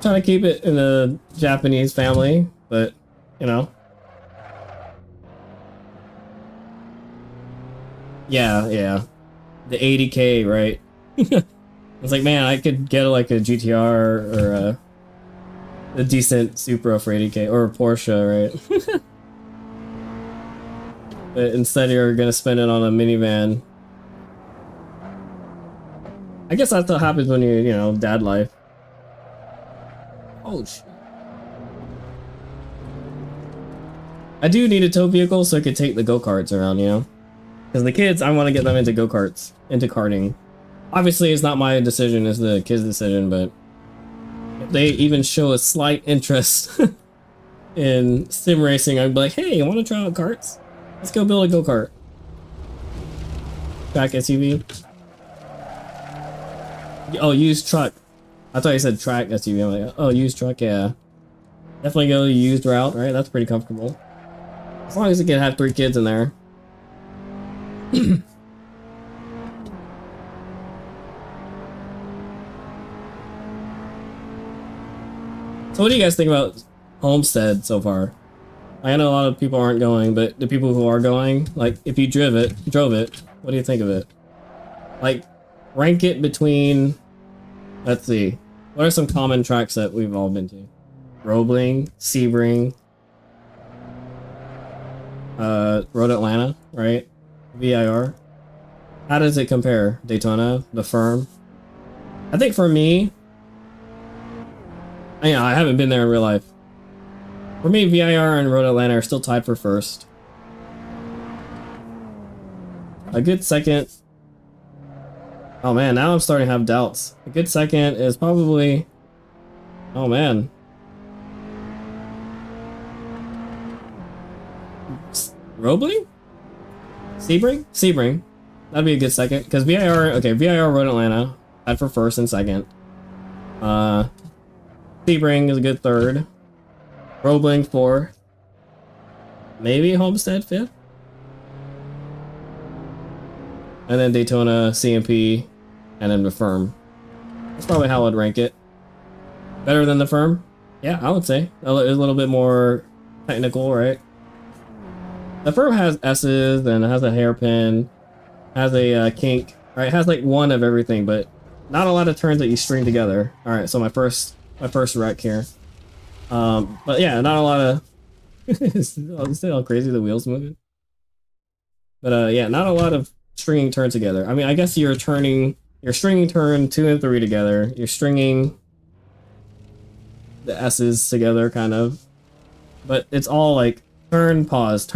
Trying to keep it in the Japanese family, but you know, yeah, the 80K, right? It's like, man, I could get like a GTR or a decent Supra for 80K, or a Porsche, right? But instead you're gonna spend it on a minivan. I guess that's what happens when you know, dad life. Oh shit. I do need a tow vehicle so I could take the go-karts around, you know? Because the kids, I want to get them into go-karts, into karting. Obviously, it's not my decision, it's the kids' decision, but if they even show a slight interest in sim racing, I'd be like, hey, you want to try out karts? Let's go build a go-kart. Track SUV. Oh, used truck. I thought you said track SUV. I'm like, oh, used truck, yeah. Definitely go the used route, right? That's pretty comfortable. As long as it can have 3 kids in there. So what do you guys think about Homestead so far? I know a lot of people aren't going, but the people who are going, like, if you drove it, what do you think of it? Like, rank it between, let's see, what are some common tracks that we've all been to? Roebling, Sebring, Road Atlanta, right? VIR. How does it compare? Daytona, the Firm. I think for me, I haven't been there in real life. For me, VIR and Road Atlanta are still tied for first. A good second. Oh man, now I'm starting to have doubts. A good second is probably. Oh man. Roebling? Sebring? Sebring. That'd be a good second. Because VIR, okay, VIR rode Atlanta. I'd for first and second. Sebring is a good third. Roebling fourth. Maybe Homestead fifth. And then Daytona, CMP, and then the Firm. That's probably how I'd rank it. Better than the Firm? Yeah, I would say. A little bit more technical, right? The Firm has S's and has a hairpin, has a kink, right? Has like one of everything, but not a lot of turns that you string together. All right, so my first wreck here. But yeah, not a lot of. See how crazy the wheels moving. But yeah, not a lot of stringing turns together. I mean, I guess you're stringing turn 2 and 3 together. You're stringing the S's together, kind of. But it's all like turn, pause,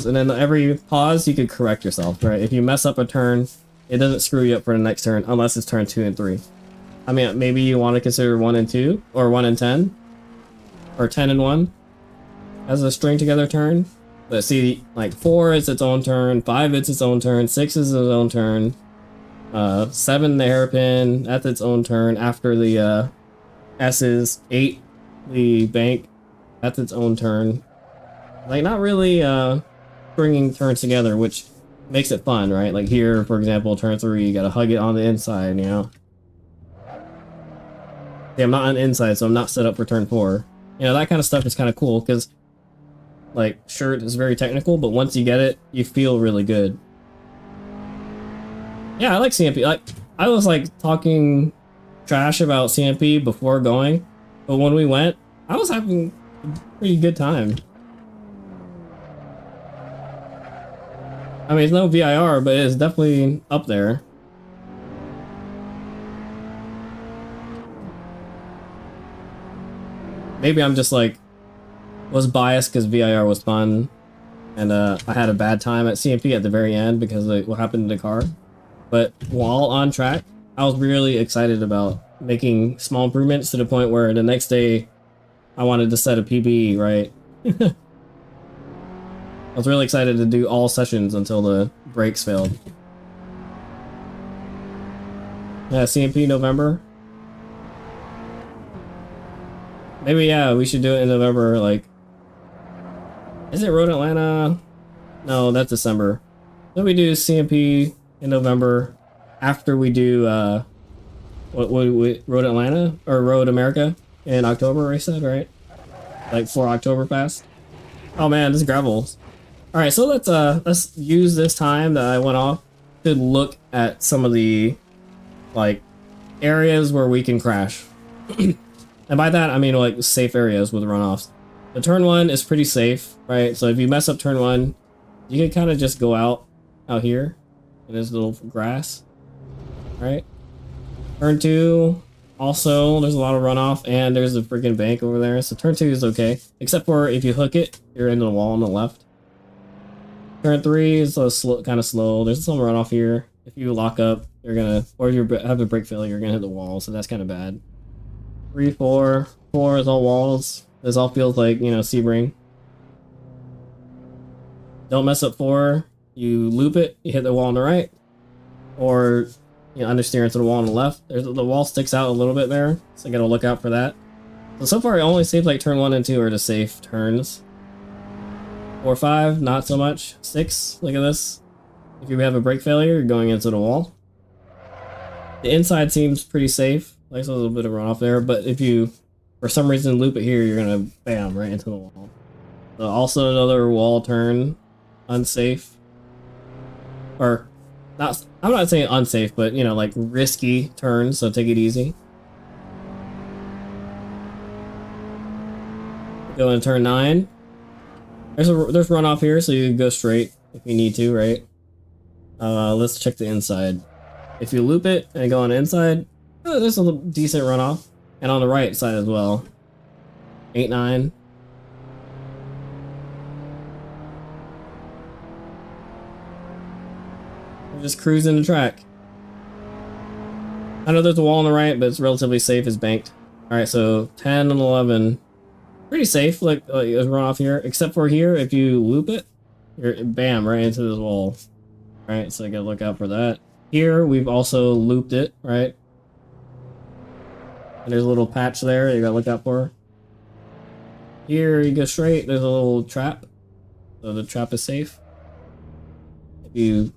and then every pause you could correct yourself, right? If you mess up a turn, it doesn't screw you up for the next turn unless it's turn 2 and 3. I mean, maybe you want to consider 1 and 2, or 1 and 10, or 10 and 1 as a string together turn. But see, like 4 is its own turn, 5 is its own turn, 6 is its own turn, 7 the hairpin, that's its own turn. After the S's, 8 the bank, that's its own turn. Like, not really stringing turns together, which makes it fun, right? Like here, for example, turn 3, you gotta hug it on the inside, you know? See, I'm not on the inside, so I'm not set up for turn 4. You know, that kind of stuff is kind of cool, because, like, sure, it's very technical, but once you get it, you feel really good. Yeah, I like CMP. Like, I was, like, talking trash about CMP before going, but when we went, I was having a pretty good time. I mean, it's no VIR, but it's definitely up there. Maybe I'm just like, was biased because VIR was fun, and I had a bad time at CMP at the very end because of what happened to the car. But while on track, I was really excited about making small improvements to the point where the next day I wanted to set a PB, right? I was really excited to do all sessions until the brakes failed. Yeah, CMP November. Maybe, yeah, we should do it in November, like... Is it Road Atlanta? No, that's December. Then we do CMP in November after we do, Road Atlanta? Or Road America in October, I said, right? Like, for Oktoberfest. Oh man, this gravels. Alright, so let's use this time that I went off to look at some of the, like, areas where we can crash. And by that, I mean, like, safe areas with runoffs. The turn 1 is pretty safe, right? So if you mess up turn 1, you can kind of just go out here in this little grass, right? Turn 2, also, there's a lot of runoff, and there's a freaking bank over there. So turn 2 is okay, except for if you hook it, you're into the wall on the left. Turn 3 is a slow, kind of slow. There's some runoff here. If you lock up, you're gonna, or if you have a brake failure, you're gonna hit the wall. So that's kind of bad. 3, 4 is all walls. This all feels like, you know, Sebring. Don't mess up 4. You loop it, you hit the wall on the right, or you know, understeer into the wall on the left. The wall sticks out a little bit there, so you gotta look out for that. So far, it only seems like turn 1 and 2 are the safe turns. 4, 5, not so much. 6, look at this. If you have a brake failure, you're going into the wall. The inside seems pretty safe. Like, a little bit of runoff there, but if you, for some reason, loop it here, you're gonna bam right into the wall. So also another wall turn, unsafe, or not. I'm not saying unsafe, but you know, like risky turns. So take it easy. Go in turn 9. There's runoff here, so you can go straight if you need to, right? Let's check the inside. If you loop it and go on the inside, there's a decent runoff, and on the right side as well. 8, 9. We're just cruising the track. I know there's a wall on the right, but it's relatively safe. It's banked. All right, so 10 and 11, pretty safe. Like there's runoff here, except for here. If you loop it, you're bam right into this wall. right? So I gotta look out for that. Here, we've also looped it, right? And there's a little patch there you gotta look out for. Here, you go straight, there's a little trap. So the trap is safe. If you...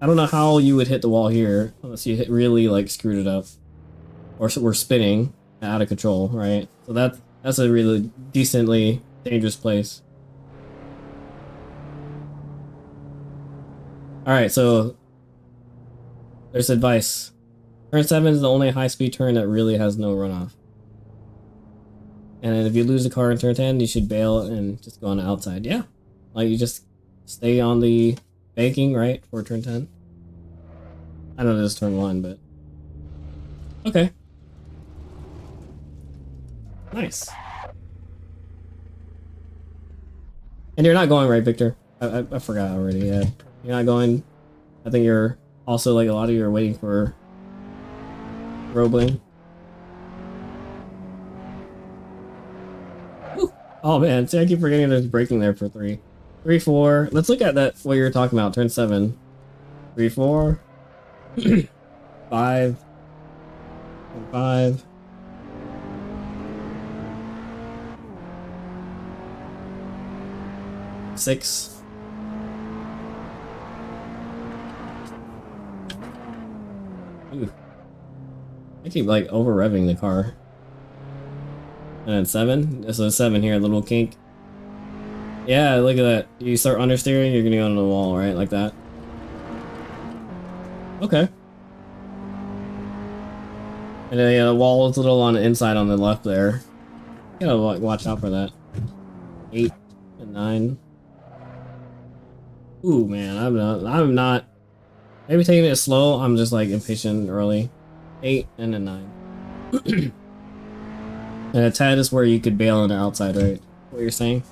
I don't know how you would hit the wall here, unless you really, like, screwed it up. Or so we're spinning out of control, right? So that's a really decently dangerous place. Alright, so there's advice. Turn 7 is the only high-speed turn that really has no runoff. And if you lose the car in turn 10, you should bail and just go on the outside. Yeah, like you just stay on the banking, right, for turn 10. I know this is turn 1, but... Okay. Nice. And you're not going, right, Victor? I forgot already, yeah. You're not going... I think you're also, like, a lot of you are waiting for... Roebling. Woo. Oh man, see, I keep forgetting there's braking there for 3. 3, 4. Let's look at that, what you were talking about, turn 7. 3, 4. 5. 5. Six. Ooh. I keep like over revving the car. And then 7. So 7 here, a little kink. Yeah, look at that. You start understeering, you're gonna go on the wall, right? Like that. Okay. And then yeah, the wall is a little on the inside on the left there. You gotta watch out for that. 8 and 9. Ooh man, I'm not maybe taking it slow, I'm just like impatient early. 8 and then 9. And a 10 is where you could bail on the outside, right? What you're saying?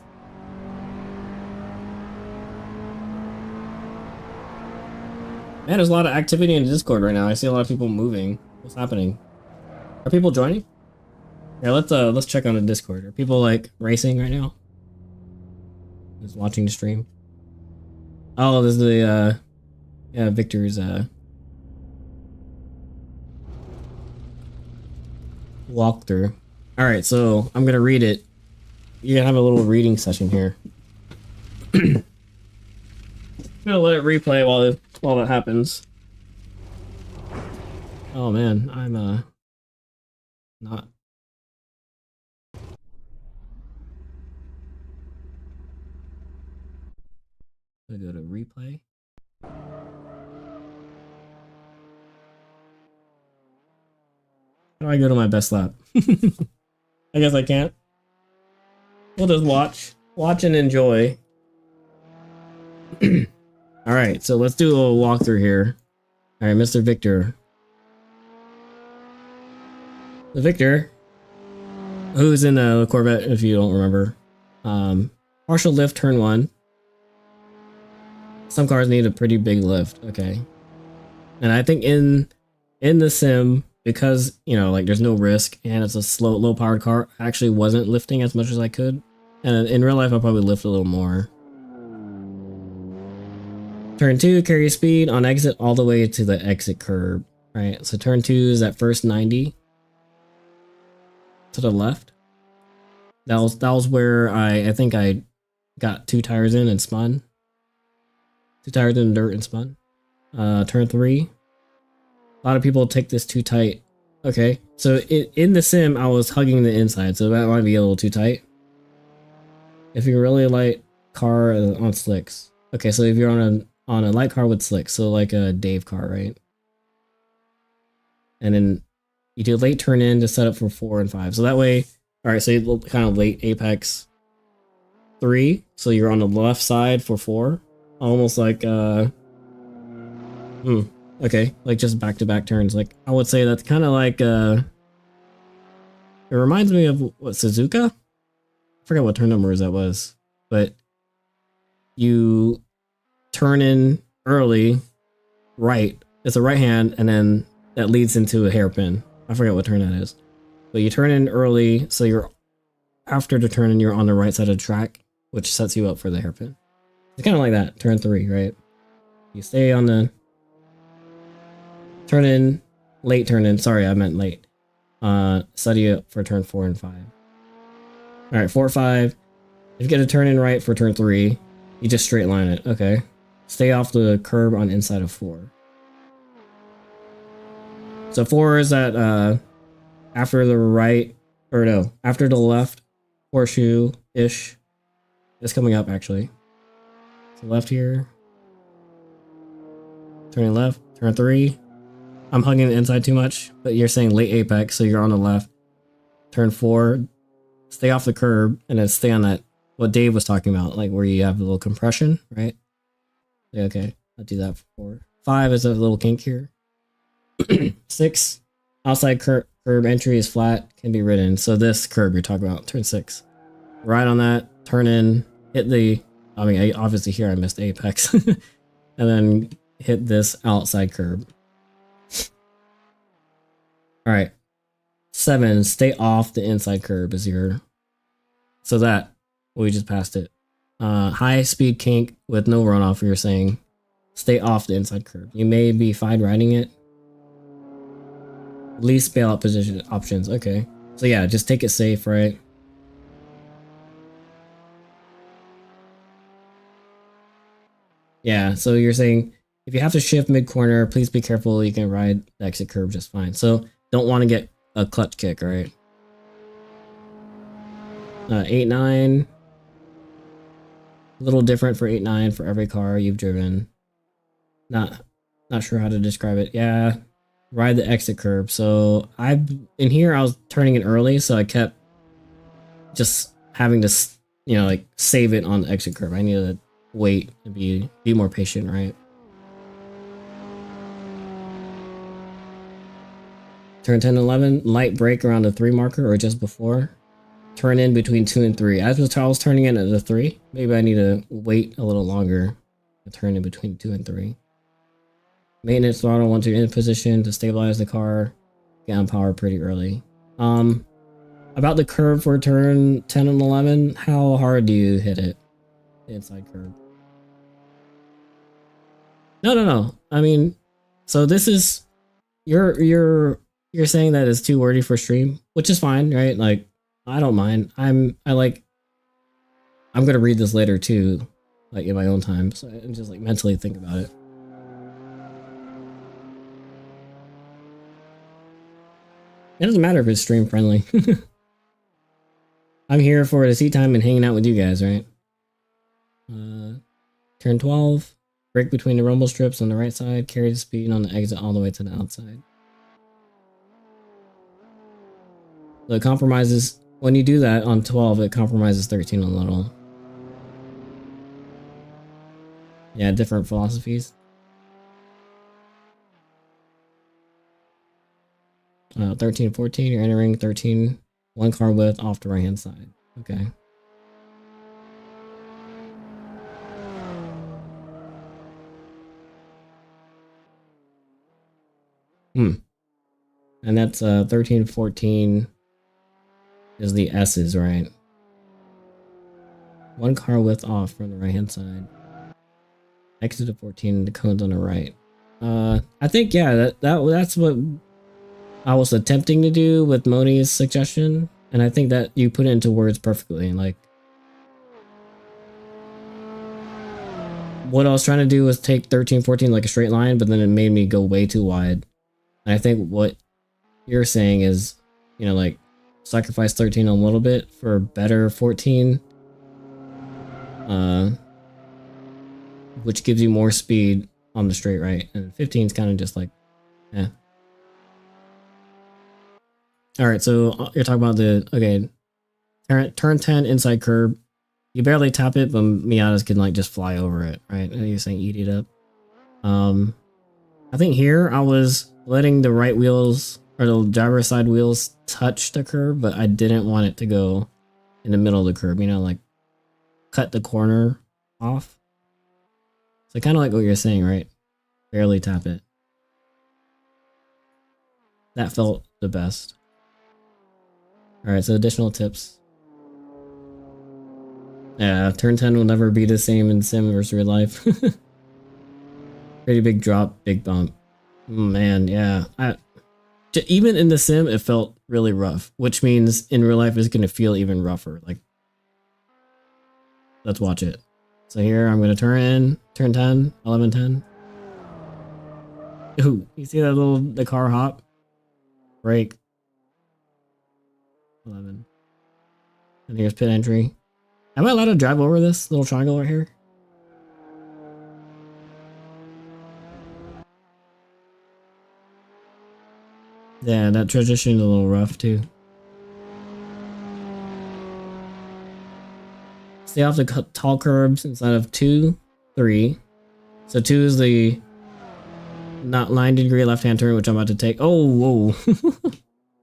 Man, there's a lot of activity in Discord right now. I see a lot of people moving. What's happening? Are people joining? Yeah, let's check on the Discord. Are people like racing right now? Just watching the stream. Oh, this is the yeah, Victor's walkthrough. Alright, so I'm gonna read it. You're gonna have a little reading session here. I'm gonna let it replay while that happens. Oh man, I'm not. I'm gonna go to replay. How do I go to my best lap? I guess I can't. We'll just watch and enjoy. Alright, so let's do a little walkthrough here. Alright, Mr. Victor. The Victor, who's in the Corvette, if you don't remember. Partial lift, turn 1. Some cars need a pretty big lift, okay. And I think in the sim, because, you know, like there's no risk and it's a slow, low-powered car, I actually wasn't lifting as much as I could. And in real life, I'll probably lift a little more. Turn 2, carry speed on exit all the way to the exit curb, right? So turn 2 is at first 90 to the left. That was where I think I got 2 tires in and spun. 2 tires in dirt and spun. Turn 3. A lot of people take this too tight. Okay, so in the sim, I was hugging the inside, so that might be a little too tight. If you're really light car on slicks. Okay, so if you're on a light car with slicks, so like a Dave car, right? And then you do late turn in to set up for 4 and 5. So that way, all right, so you kind of late apex 3, so you're on the left side for 4, almost like okay, like just back-to-back turns. Like I would say that's kind of like it reminds me of what, Suzuka? I forget what turn numbers that was, but you turn in early, right? It's a right hand, and then that leads into a hairpin. I forget what turn that is, but you turn in early, so you're after the turn, and you're on the right side of the track, which sets you up for the hairpin. It's kind of like that. Turn 3, right? You stay on the turn in, late turn in. Sorry, I meant late. Study it for turn 4 and 5. All right, 4, 5. If you get a turn in right for turn 3, you just straight line it. Okay. Stay off the curb on inside of 4. So 4 is that after the right, or no, after the left horseshoe-ish. It's coming up actually. So left here. Turning left, turn 3. I'm hugging the inside too much, but you're saying late apex, so you're on the left. Turn 4, stay off the curb, and then stay on that, what Dave was talking about, like where you have a little compression, right? Yeah, okay, I'll do that for 4. 5 is a little kink here. 6, outside curb entry is flat, can be ridden. So this curb you're talking about, turn 6. Right on that, turn in, hit the, I mean, obviously here I missed apex. And then hit this outside curb. All right. 7, stay off the inside curb is your, so that, we just passed it. High speed kink with no runoff, you're saying stay off the inside curb. You may be fine riding it. Least bailout position options, okay. So yeah, just take it safe, right? Yeah, so you're saying if you have to shift mid-corner, please be careful, you can ride the exit curb just fine. So don't want to get a clutch kick, right? 8, 9. A little different for 8, 9 for every car you've driven. Not sure how to describe it. Yeah, ride the exit curb. So in here I was turning it early, so I kept just having to, you know, like save it on the exit curb. I needed to wait and be more patient, right? Turn 10 and 11, light brake around the 3 marker or just before. Turn in between 2 and 3. As I was turning in at the 3, maybe I need to wait a little longer to turn in between 2 and 3. Maintenance throttle once you're in position to stabilize the car. Get on power pretty early. About the curve for turn 10 and 11, how hard do you hit it? The inside curve. No. I mean, so this is, you're saying that it's too wordy for stream, which is fine, right? Like, I don't mind. I'm gonna read this later too, like in my own time, so I just like mentally think about it. It doesn't matter if it's stream friendly. I'm here for the seat time and hanging out with you guys, right? Turn 12, brake between the rumble strips on the right side, carry the speed on the exit all the way to the outside. So it compromises, when you do that on 12, it compromises 13 a little. Yeah, different philosophies. 13, 14, you're entering 13, 1 car width off the right hand side. Okay. And that's 13, 14 is the S's, right? 1 car width off from the right hand side. Exit to 14, the cone's on the right. I think, yeah, that's what I was attempting to do with Moni's suggestion, and I think that you put it into words perfectly. Like, what I was trying to do was take 13, 14 like a straight line, but then it made me go way too wide. And I think what you're saying is, you know, like, sacrifice 13 a little bit for better 14, which gives you more speed on the straight right, and 15 is kind of just like, eh. All right, so you're talking about the, okay, turn 10 inside curb. You barely tap it, but Miatas can like just fly over it, right? And you're saying eat it up. I think here I was letting the right wheels or the driver's side wheels touch the curb, but I didn't want it to go in the middle of the curb, you know, like cut the corner off. So kind of like what you're saying, right? Barely tap it. That felt the best. All right, so additional tips. Yeah, turn 10 will never be the same in sim versus real life. Pretty big drop, big bump. Man, yeah. Even in the sim, it felt really rough, which means in real life it's going to feel even rougher. Like, let's watch it. So here I'm going to turn 10, 11, 10. Ooh, you see that the car hop? Brake. 11. And here's pit entry. Am I allowed to drive over this little triangle right here? Yeah, that transition is a little rough too. Stay off the tall curbs inside of 2, 3. So 2 is the not 90-degree left-hand turn, which I'm about to take. Oh, whoa.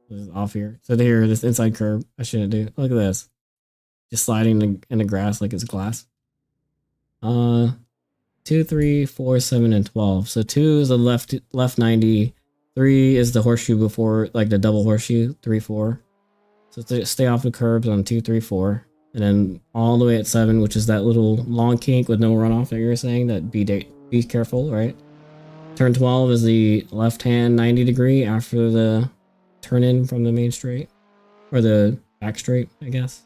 This is off here. So here, this inside curb, I shouldn't do. Look at this. Just sliding in the grass like it's glass. 2, 3, 4, 7, and 12. So 2 is the left 90. 3 is the horseshoe before, like the double horseshoe. 3, 4. So stay off the curbs on 2, 3, 4. And then all the way at 7, which is that little long kink with no runoff that you were saying, that be careful, right? Turn 12 is the left hand 90 degree after the turn in from the main straight. Or the back straight, I guess.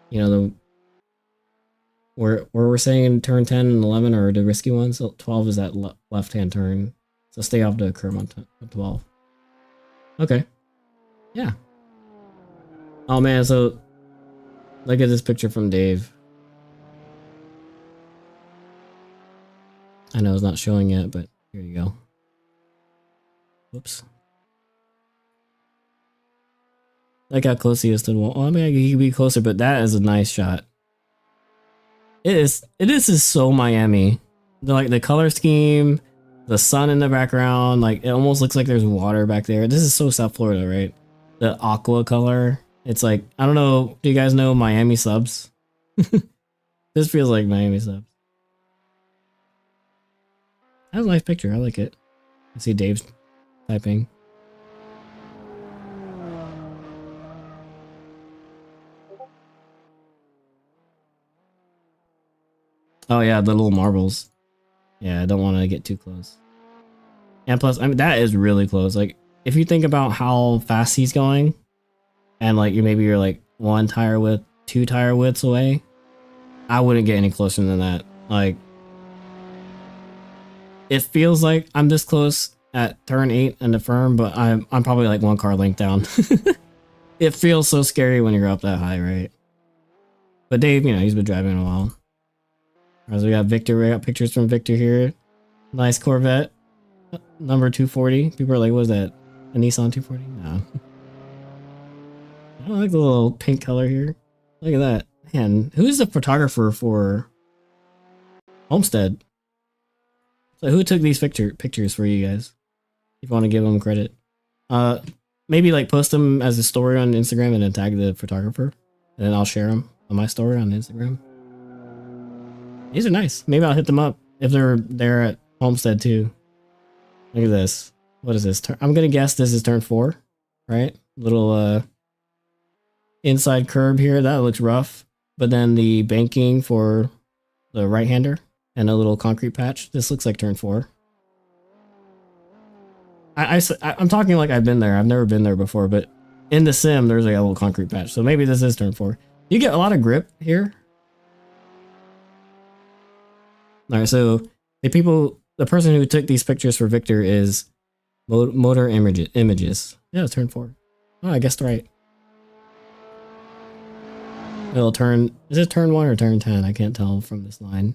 You know, where we're saying in turn 10 and 11 are the risky ones. So 12 is that left hand turn. So stay off the curb on 12. Okay. Yeah. Oh man, so look at this picture from Dave. I know it's not showing yet, but here you go. Whoops. Like how close he is to the wall. Oh, I mean, he could be closer, but that is a nice shot. It is so Miami. Like the color scheme, the sun in the background, like it almost looks like there's water back there. This is so South Florida, right? The aqua color. It's like, I don't know, do you guys know Miami subs? This feels like Miami subs. That's a nice picture, I like it. I see Dave's typing. Oh yeah, the little marbles. Yeah, I don't want to get too close. And plus, I mean, that is really close. Like, if you think about how fast he's going, and like maybe you're like 1 tire width, 2 tire widths away, I wouldn't get any closer than that. Like, it feels like I'm this close at turn 8 in the firm, but I'm probably like 1 car length down. It feels so scary when you're up that high, right? But Dave, you know, he's been driving a while. Alright, so we got Victor. We got pictures from Victor here. Nice Corvette. Number 240. People are like, what is that? A Nissan 240? No. I like the little pink color here. Look at that. Man, who's the photographer for Homestead? So who took these pictures for you guys? If you want to give them credit. Maybe like post them as a story on Instagram and then tag the photographer. And then I'll share them on my story on Instagram. These are nice. Maybe I'll hit them up if they're there at Homestead too. Look at this. What is this? I'm gonna guess this is turn 4, right? Little inside curb here. That looks rough. But then the banking for the right-hander and a little concrete patch. This looks like turn 4. I'm talking like I've been there. I've never been there before, but in the sim, there's like a little concrete patch. So maybe this is turn 4. You get a lot of grip here. All right, so the person who took these pictures for Victor is Motor Images. Yeah, turn 4. Oh, I guessed right. It'll turn. Is it turn 1 or turn 10? I can't tell from this line.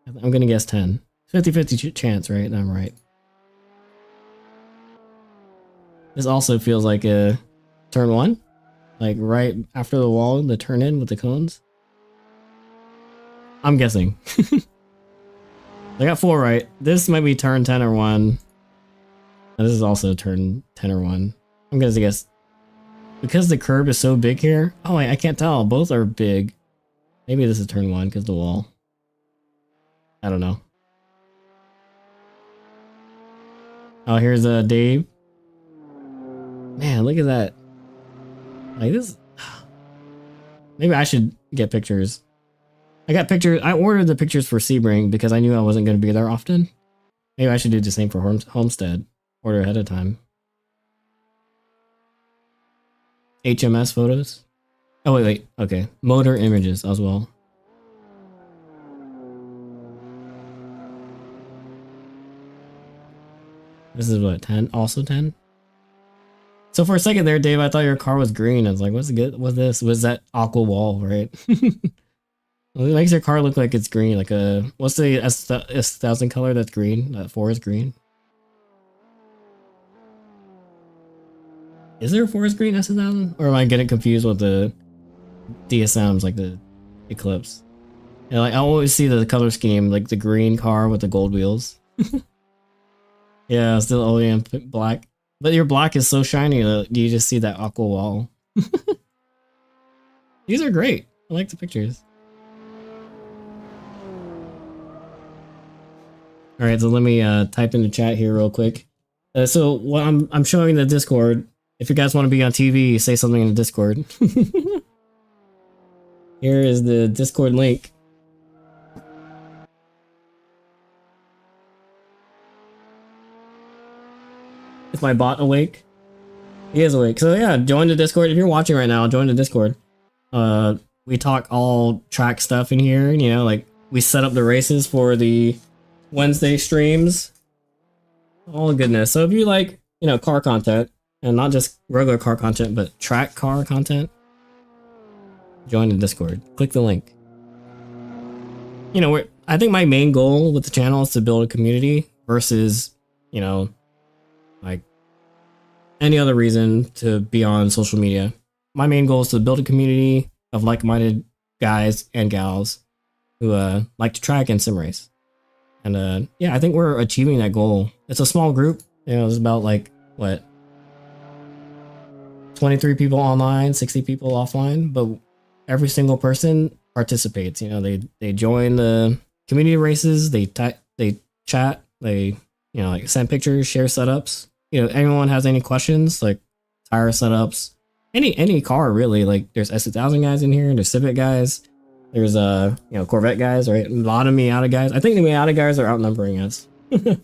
I'm gonna guess 10. 50-50 chance, right? I'm right. This also feels like a turn 1, like right after the wall, the turn in with the cones. I'm guessing. I got 4 right. This might be turn 10 or 1. And this is also turn 10 or 1. I'm gonna guess because the curb is so big here. Oh wait, I can't tell. Both are big. Maybe this is turn 1 because the wall. I don't know. Oh, here's Dave. Man, look at that. Like this. Maybe I should get pictures. I got pictures. I ordered the pictures for Sebring because I knew I wasn't going to be there often. Maybe I should do the same for Homestead. Order ahead of time. HMS photos. Oh, wait. Okay. Motor images as well. This is what, 10? Also 10? So for a second there, Dave, I thought your car was green. I was like, what's good? What's this? Was that aqua wall, right? Well, it makes your car look like it's green. Like a, what's the S1000 color that's green? That forest green? Is there a forest green S1000? Or am I getting confused with the DSMs, like the Eclipse? And like I always see the color scheme, like the green car with the gold wheels. Yeah, still OEM black. But your black is so shiny that you just see that aqua wall. These are great. I like the pictures. All right, so let me type in the chat here real quick. So what I'm showing the Discord. If you guys want to be on TV, say something in the Discord. Here is the Discord link. Is my bot awake? He is awake. So yeah, join the Discord. If you're watching right now, join the Discord. We talk all track stuff in here. You know, like we set up the races for the Wednesday streams. All goodness. So if you like, you know, car content and not just regular car content, but track car content, join the Discord. Click the link. You know, I think my main goal with the channel is to build a community versus, you know, like any other reason to be on social media. My main goal is to build a community of like-minded guys and gals who like to track and sim race. And yeah, I think we're achieving that goal. It's a small group. You know, there's about like, what, 23 people online, 60 people offline, but every single person participates. You know, they join the community races, they chat, they, you know, like send pictures, share setups. You know, anyone has any questions, like tire setups, any car really. Like there's S1000 guys in here, there's Civic guys, there's you know, Corvette guys, right? A lot of Miata guys. I think the Miata guys are outnumbering us. There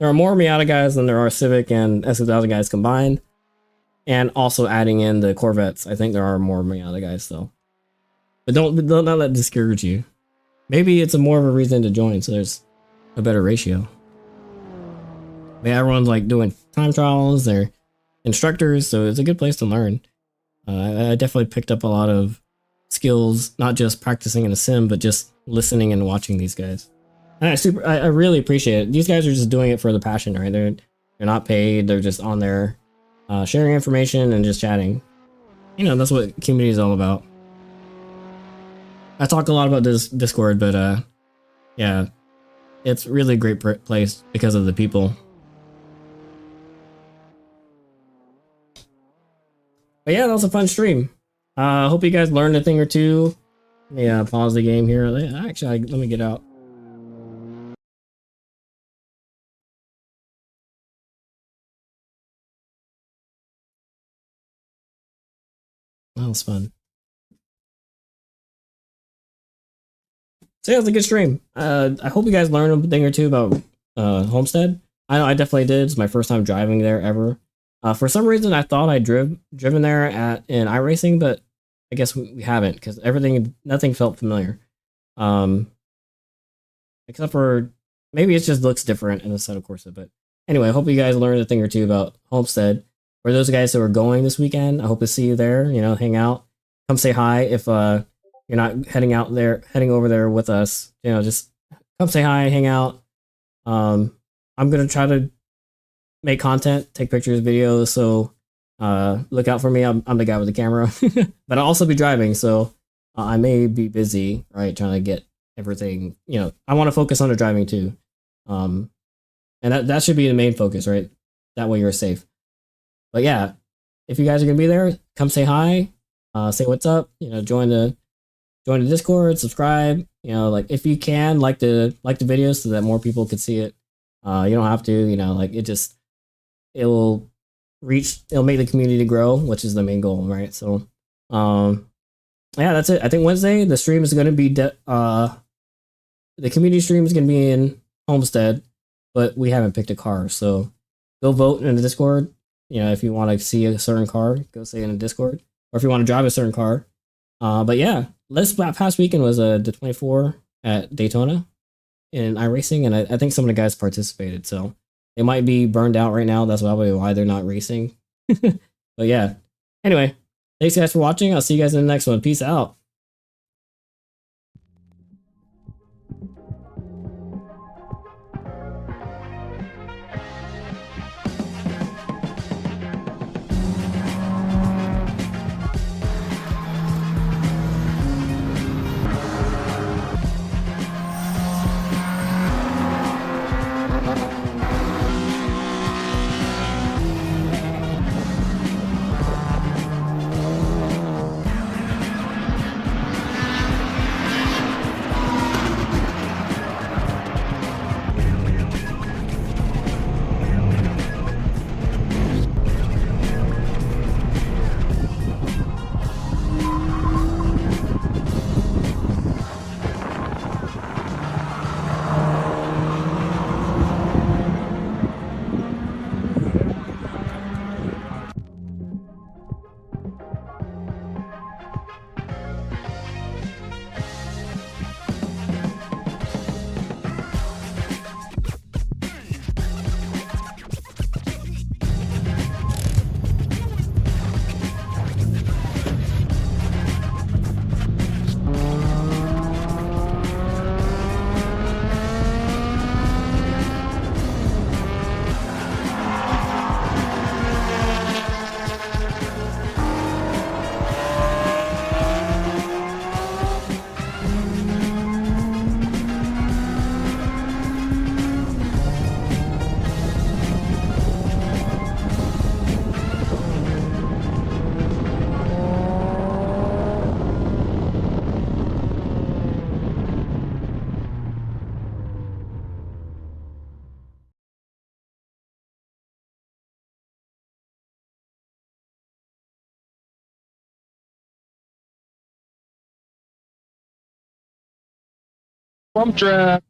are more Miata guys than there are Civic and S1000 guys combined. And also adding in the Corvettes, I think there are more Miata guys though. But don't let that discourage you. Maybe it's more of a reason to join, so there's a better ratio. Yeah, everyone's like doing time trials, they're instructors, so it's a good place to learn. I definitely picked up a lot of skills, not just practicing in a sim, but just listening and watching these guys. And I really appreciate it. These guys are just doing it for the passion, right? They're not paid, they're just on there sharing information and just chatting. You know, that's what community is all about. I talk a lot about this Discord, but yeah, it's really a great place because of the people. But yeah, that was a fun stream. Hope you guys learned a thing or two. Yeah, pause the game here. Actually, let me get out. That was fun. So yeah, it was a good stream. I hope you guys learned a thing or two about Homestead. I know I definitely did. It's my first time driving there ever. For some reason, I thought I driven there in iRacing, but I guess we haven't because nothing felt familiar. Except for maybe it just looks different in Assetto Corsa. But anyway, I hope you guys learned a thing or two about Homestead. For those guys who are going this weekend, I hope to see you there. You know, hang out, come say hi. If you're not heading over there with us, you know, just come say hi, hang out. I'm gonna try to make content, take pictures, videos, so look out for me. I'm the guy with the camera. But I'll also be driving, so I may be busy, right, trying to get everything, you know. I want to focus on the driving too, and that should be the main focus, right? That way you're safe. But yeah, if you guys are gonna be there, come say hi, say what's up, you know, join the Discord, subscribe, you know, like if you can, like the videos so that more people could see it. You don't have to, you know, like it'll make the community grow, which is the main goal, right? So yeah, that's it. I think Wednesday the stream is going to be the community stream is going to be in Homestead, but we haven't picked a car, so go vote in the Discord. You know, if you want to see a certain car, go say in the Discord, or if you want to drive a certain car. But yeah, past weekend was the 24 at Daytona in iRacing, and I think some of the guys participated, so they might be burned out right now. That's probably why they're not racing. But yeah, anyway, thanks guys for watching. I'll see you guys in the next one. Peace out. Bump track.